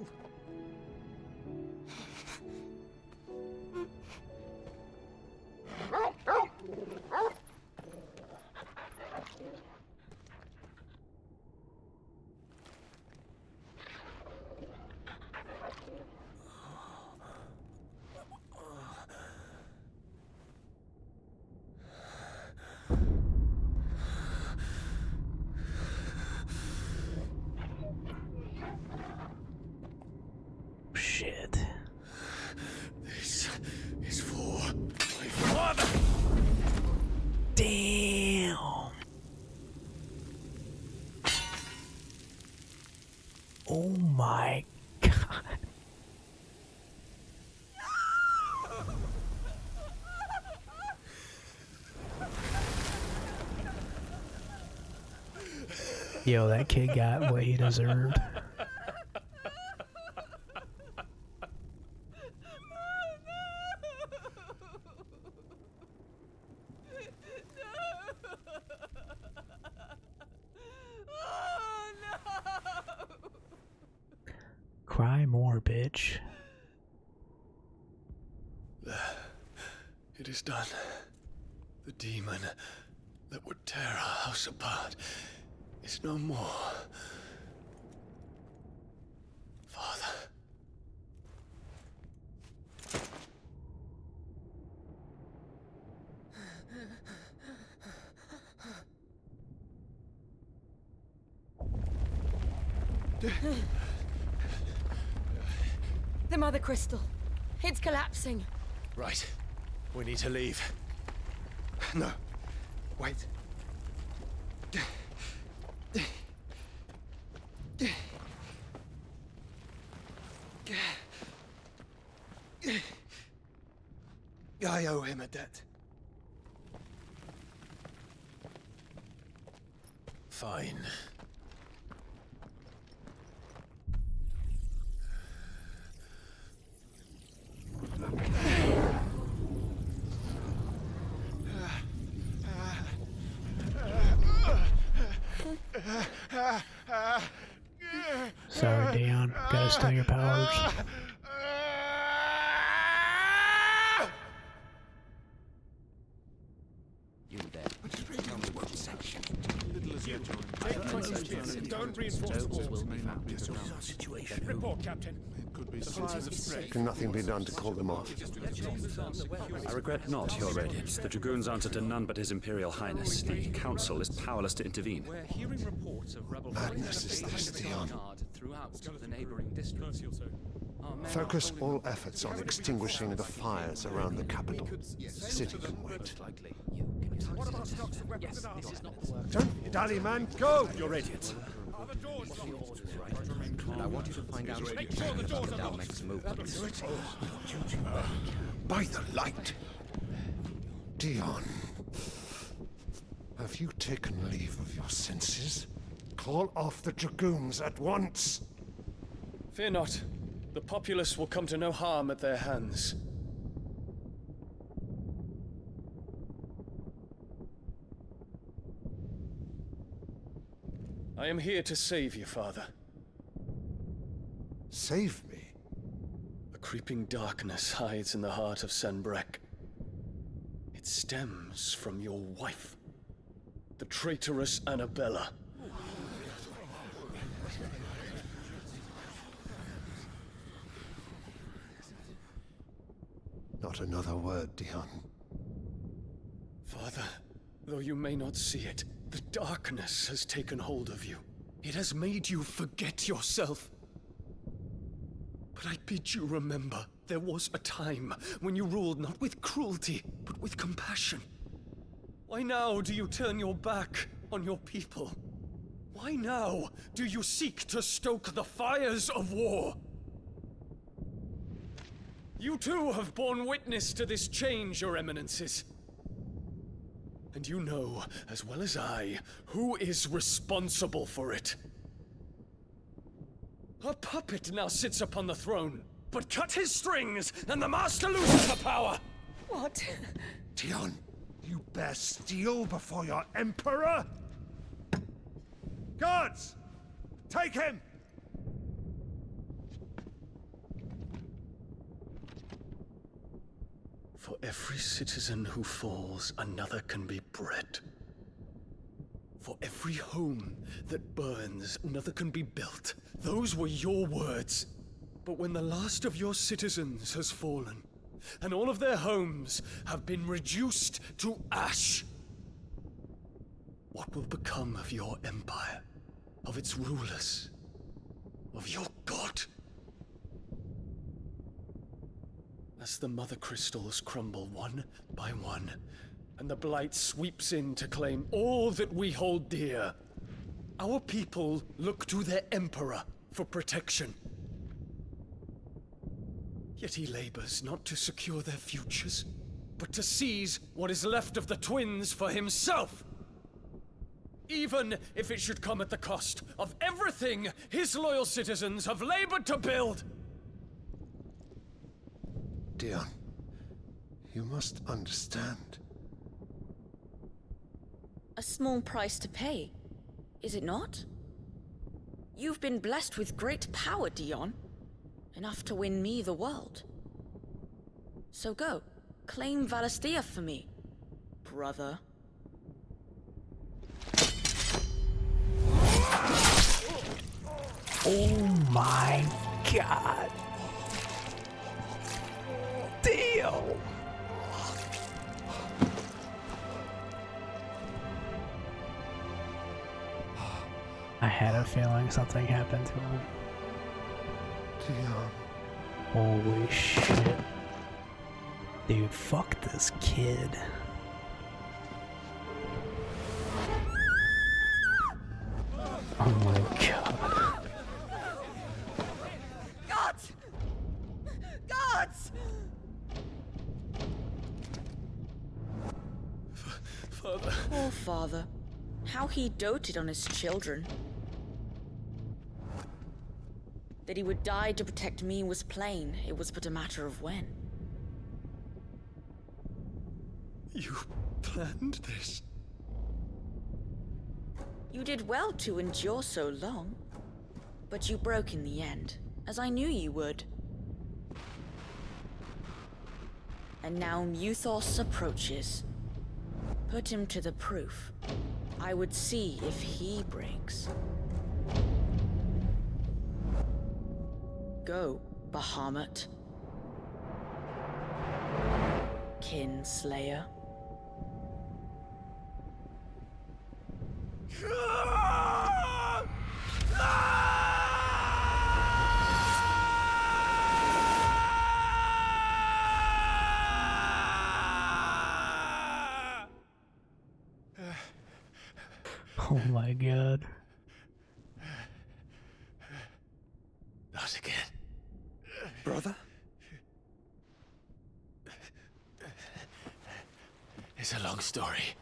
S7: Shit.
S2: This is for my father.
S7: Damn. Oh my god. Yo, that kid got what he deserved. Cry more, bitch.
S2: It is done. The demon that would tear our house apart is no more. Father.
S20: The Mother Crystal.
S3: It's collapsing.
S2: Right. We need to leave.
S8: No. Wait. I owe him a debt.
S2: Fine.
S7: Sorry, Dion. Gotta steal your powers.
S4: You there. Tell me what section.
S13: Don't reinforce the walls.
S4: Situation.
S13: Report, Captain.
S19: Can nothing be done to call them off?
S6: I regret not, Your Radiance. The Dragoons answer to none but His Imperial Highness. The Council is powerless to intervene.
S4: We're hearing reports of rebel
S19: Madness is this, Dion.
S4: throughout the neighboring districts.
S19: Focus all efforts on extinguishing the fires around the capital. City can wait. Don't dally, man. Go!
S6: Your Radiance.
S4: And I want you to find out if the Dal makes movements.
S19: By the light! Dion, have you taken leave of your senses? Call off the Dragoons at once!
S12: Fear not. The populace will come to no harm at their hands. I am here to save you, Father.
S19: Save me?
S12: A creeping darkness hides in the heart of Sanbreque. It stems from your wife, the traitorous Annabella.
S19: Not another word, Dion.
S12: Father, though you may not see it, the darkness has taken hold of you. It has made you forget yourself. But I bid you remember, there was a time when you ruled not with cruelty, but with compassion. Why now do you turn your back on your people? Why now do you seek to stoke the fires of war? You too have borne witness to this change, Your Eminences. And you know, as well as I, who is responsible for it. A puppet now sits upon the throne, but cut his strings, and the master loses the power!
S9: What?
S19: Dion, you bear steel before your Emperor? Guards! Take him!
S12: For every citizen who falls, another can be bred. For every home that burns, another can be built. Those were your words. But when the last of your citizens has fallen, and all of their homes have been reduced to ash, what will become of your empire, of its rulers, of your god? As the Mother Crystals crumble one by one, and the Blight sweeps in to claim all that we hold dear, our people look to their Emperor for protection. Yet he labors not to secure their futures, but to seize what is left of the twins for himself. Even if it should come at the cost of everything his loyal citizens have labored to build.
S19: Dion, you must understand.
S21: A small price to pay, is it not? You've been blessed with great power, Dion. Enough to win me the world. So go, claim Valisthea for me, brother.
S7: Oh my god. Damn. I had a feeling something happened to him.
S19: Dion.
S7: Holy shit. Dude, fuck this kid. Oh my god.
S21: Gods! Gods!
S12: Father.
S21: Poor father. How he doted on his children. That he would die to protect me was plain. It was but a matter of when.
S12: You planned this?
S21: You did well to endure so long. But you broke in the end, as I knew you would. And now Muthos approaches. Put him to the proof. I would see if he breaks. Go, Bahamut. Kinslayer.
S7: Oh my god.
S2: Not again.
S8: Brother?
S2: It's a long story.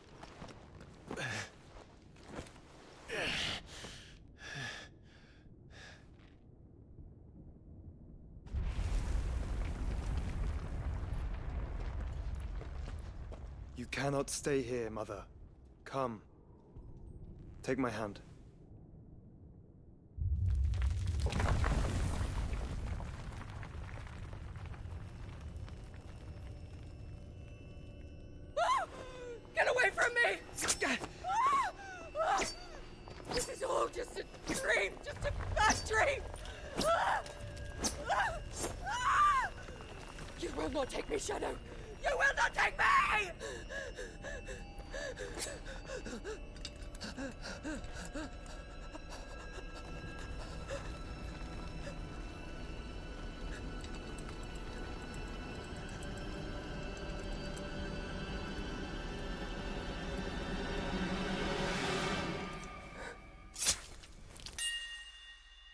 S8: You cannot stay here, Mother. Come. Take my hand.
S21: Get away from me! This is all just a dream, just a bad dream! You will not take me, Shadow! You will not take me!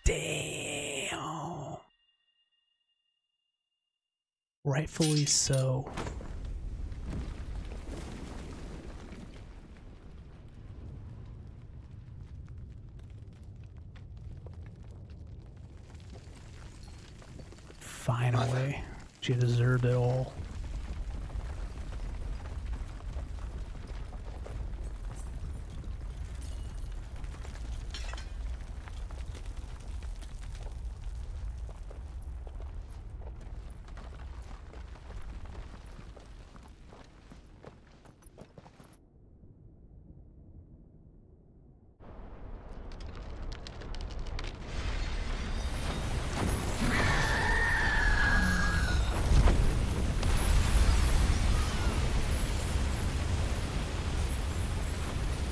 S7: Damn. Rightfully so. Finally. She deserved it all.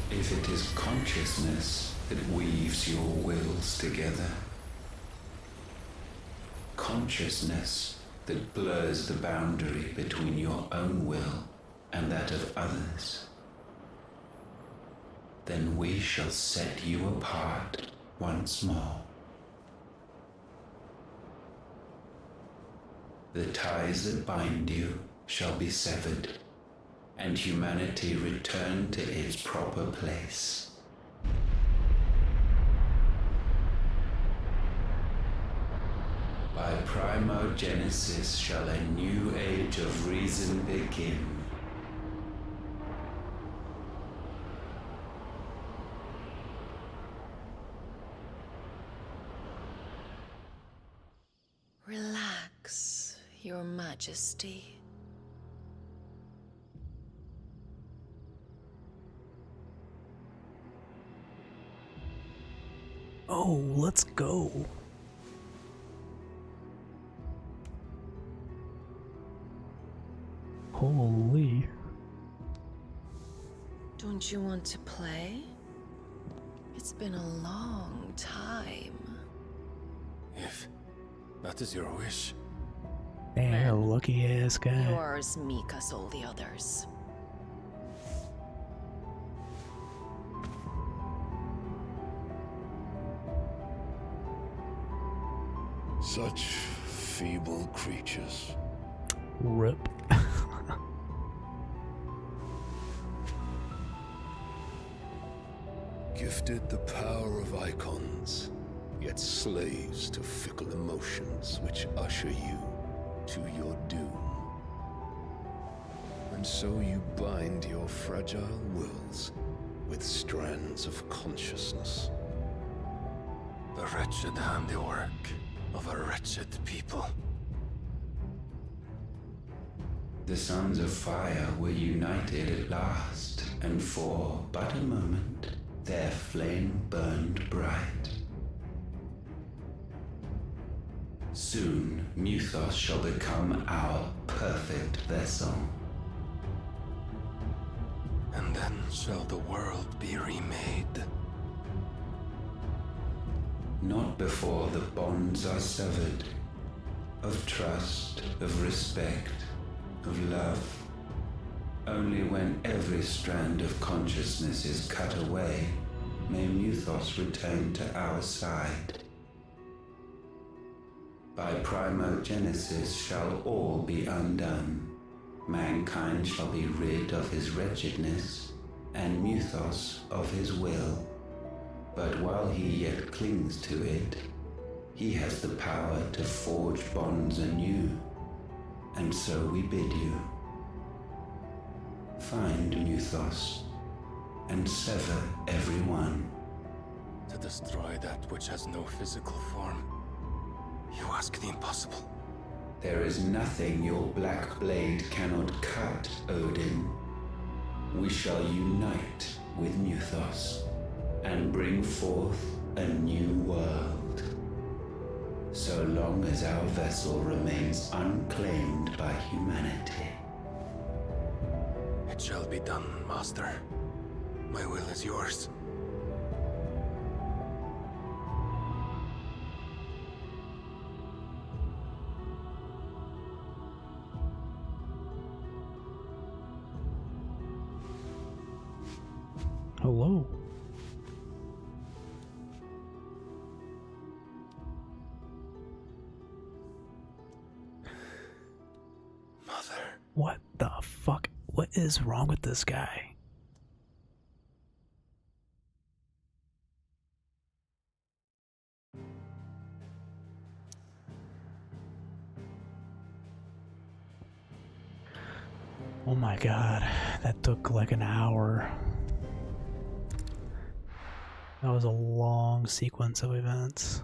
S5: If it is consciousness that weaves your wills together, consciousness that blurs the boundary between your own will and that of others, then we shall set you apart once more. The ties that bind you shall be severed, and humanity return to its proper place. By primogenesis shall a new age of reason begin.
S9: Relax, Your Majesty.
S7: Oh, let's go. Holy.
S9: Don't you want to play? It's been a long time.
S2: If that is your wish.
S7: Damn, lucky ass guy.
S21: Yours meek us all the others.
S2: Such feeble creatures.
S7: Rip.
S2: Gifted the power of icons, yet slaves to fickle emotions which usher you to your doom. And so you bind your fragile wills with strands of consciousness. The wretched handiwork of a wretched people.
S5: The sons of fire were united at last, and for but a moment their flame burned bright. Soon Muthos shall become our perfect vessel.
S2: And then shall the world be remade.
S5: Not before the bonds are severed, of trust, of respect, of love. Only when every strand of consciousness is cut away, may Muthos return to our side. By primogenesis shall all be undone. Mankind shall be rid of his wretchedness, and Muthos of his will. But while he yet clings to it, he has the power to forge bonds anew. And so we bid you, find Muthos, and sever every one.
S2: To destroy that which has no physical form, you ask the impossible.
S5: There is nothing your black blade cannot cut, Odin. We shall unite with Muthos, and bring forth a new world. So long as our vessel remains unclaimed by humanity.
S2: It shall be done, Master. My will is yours.
S7: Hello.
S2: Mother.
S7: What the fuck? What is wrong with this guy? Oh my god, that took like an hour. That was a long sequence of events.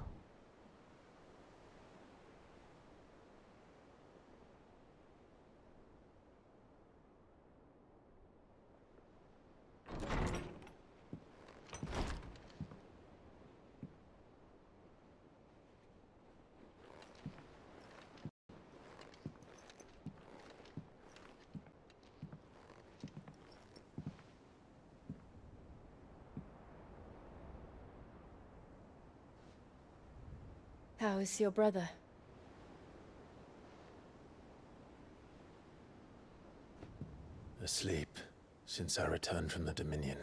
S3: How is your brother?
S2: Asleep since I returned from the Dominion.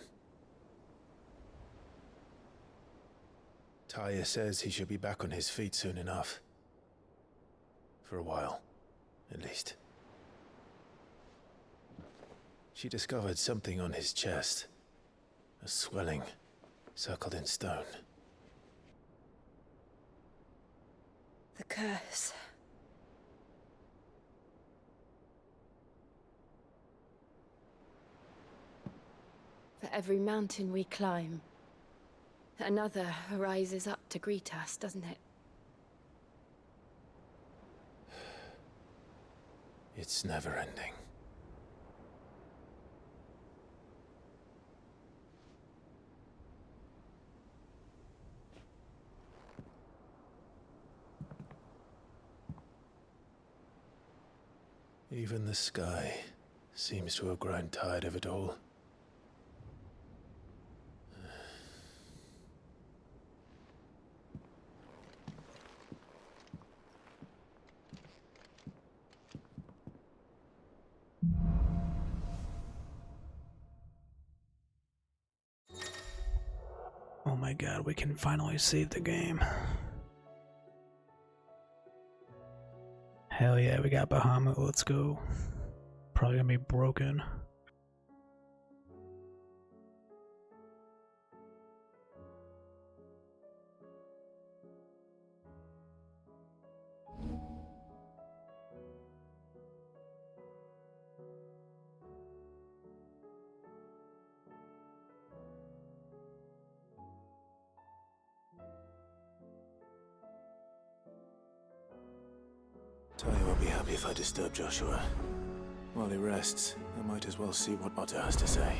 S2: Taya says he should be back on his feet soon enough. For a while, at least. She discovered something on his chest. A swelling, circled in stone.
S3: The curse. For every mountain we climb, another rises up to greet us, doesn't it?
S2: It's never ending. Even the sky seems to have grown tired of it all.
S7: god, we can finally save the game. Hell yeah, we got Bahamut, let's go. Probably gonna be broken.
S2: Tali won't be happy if I disturb Joshua. While he rests, I might as well see what Otto has to say.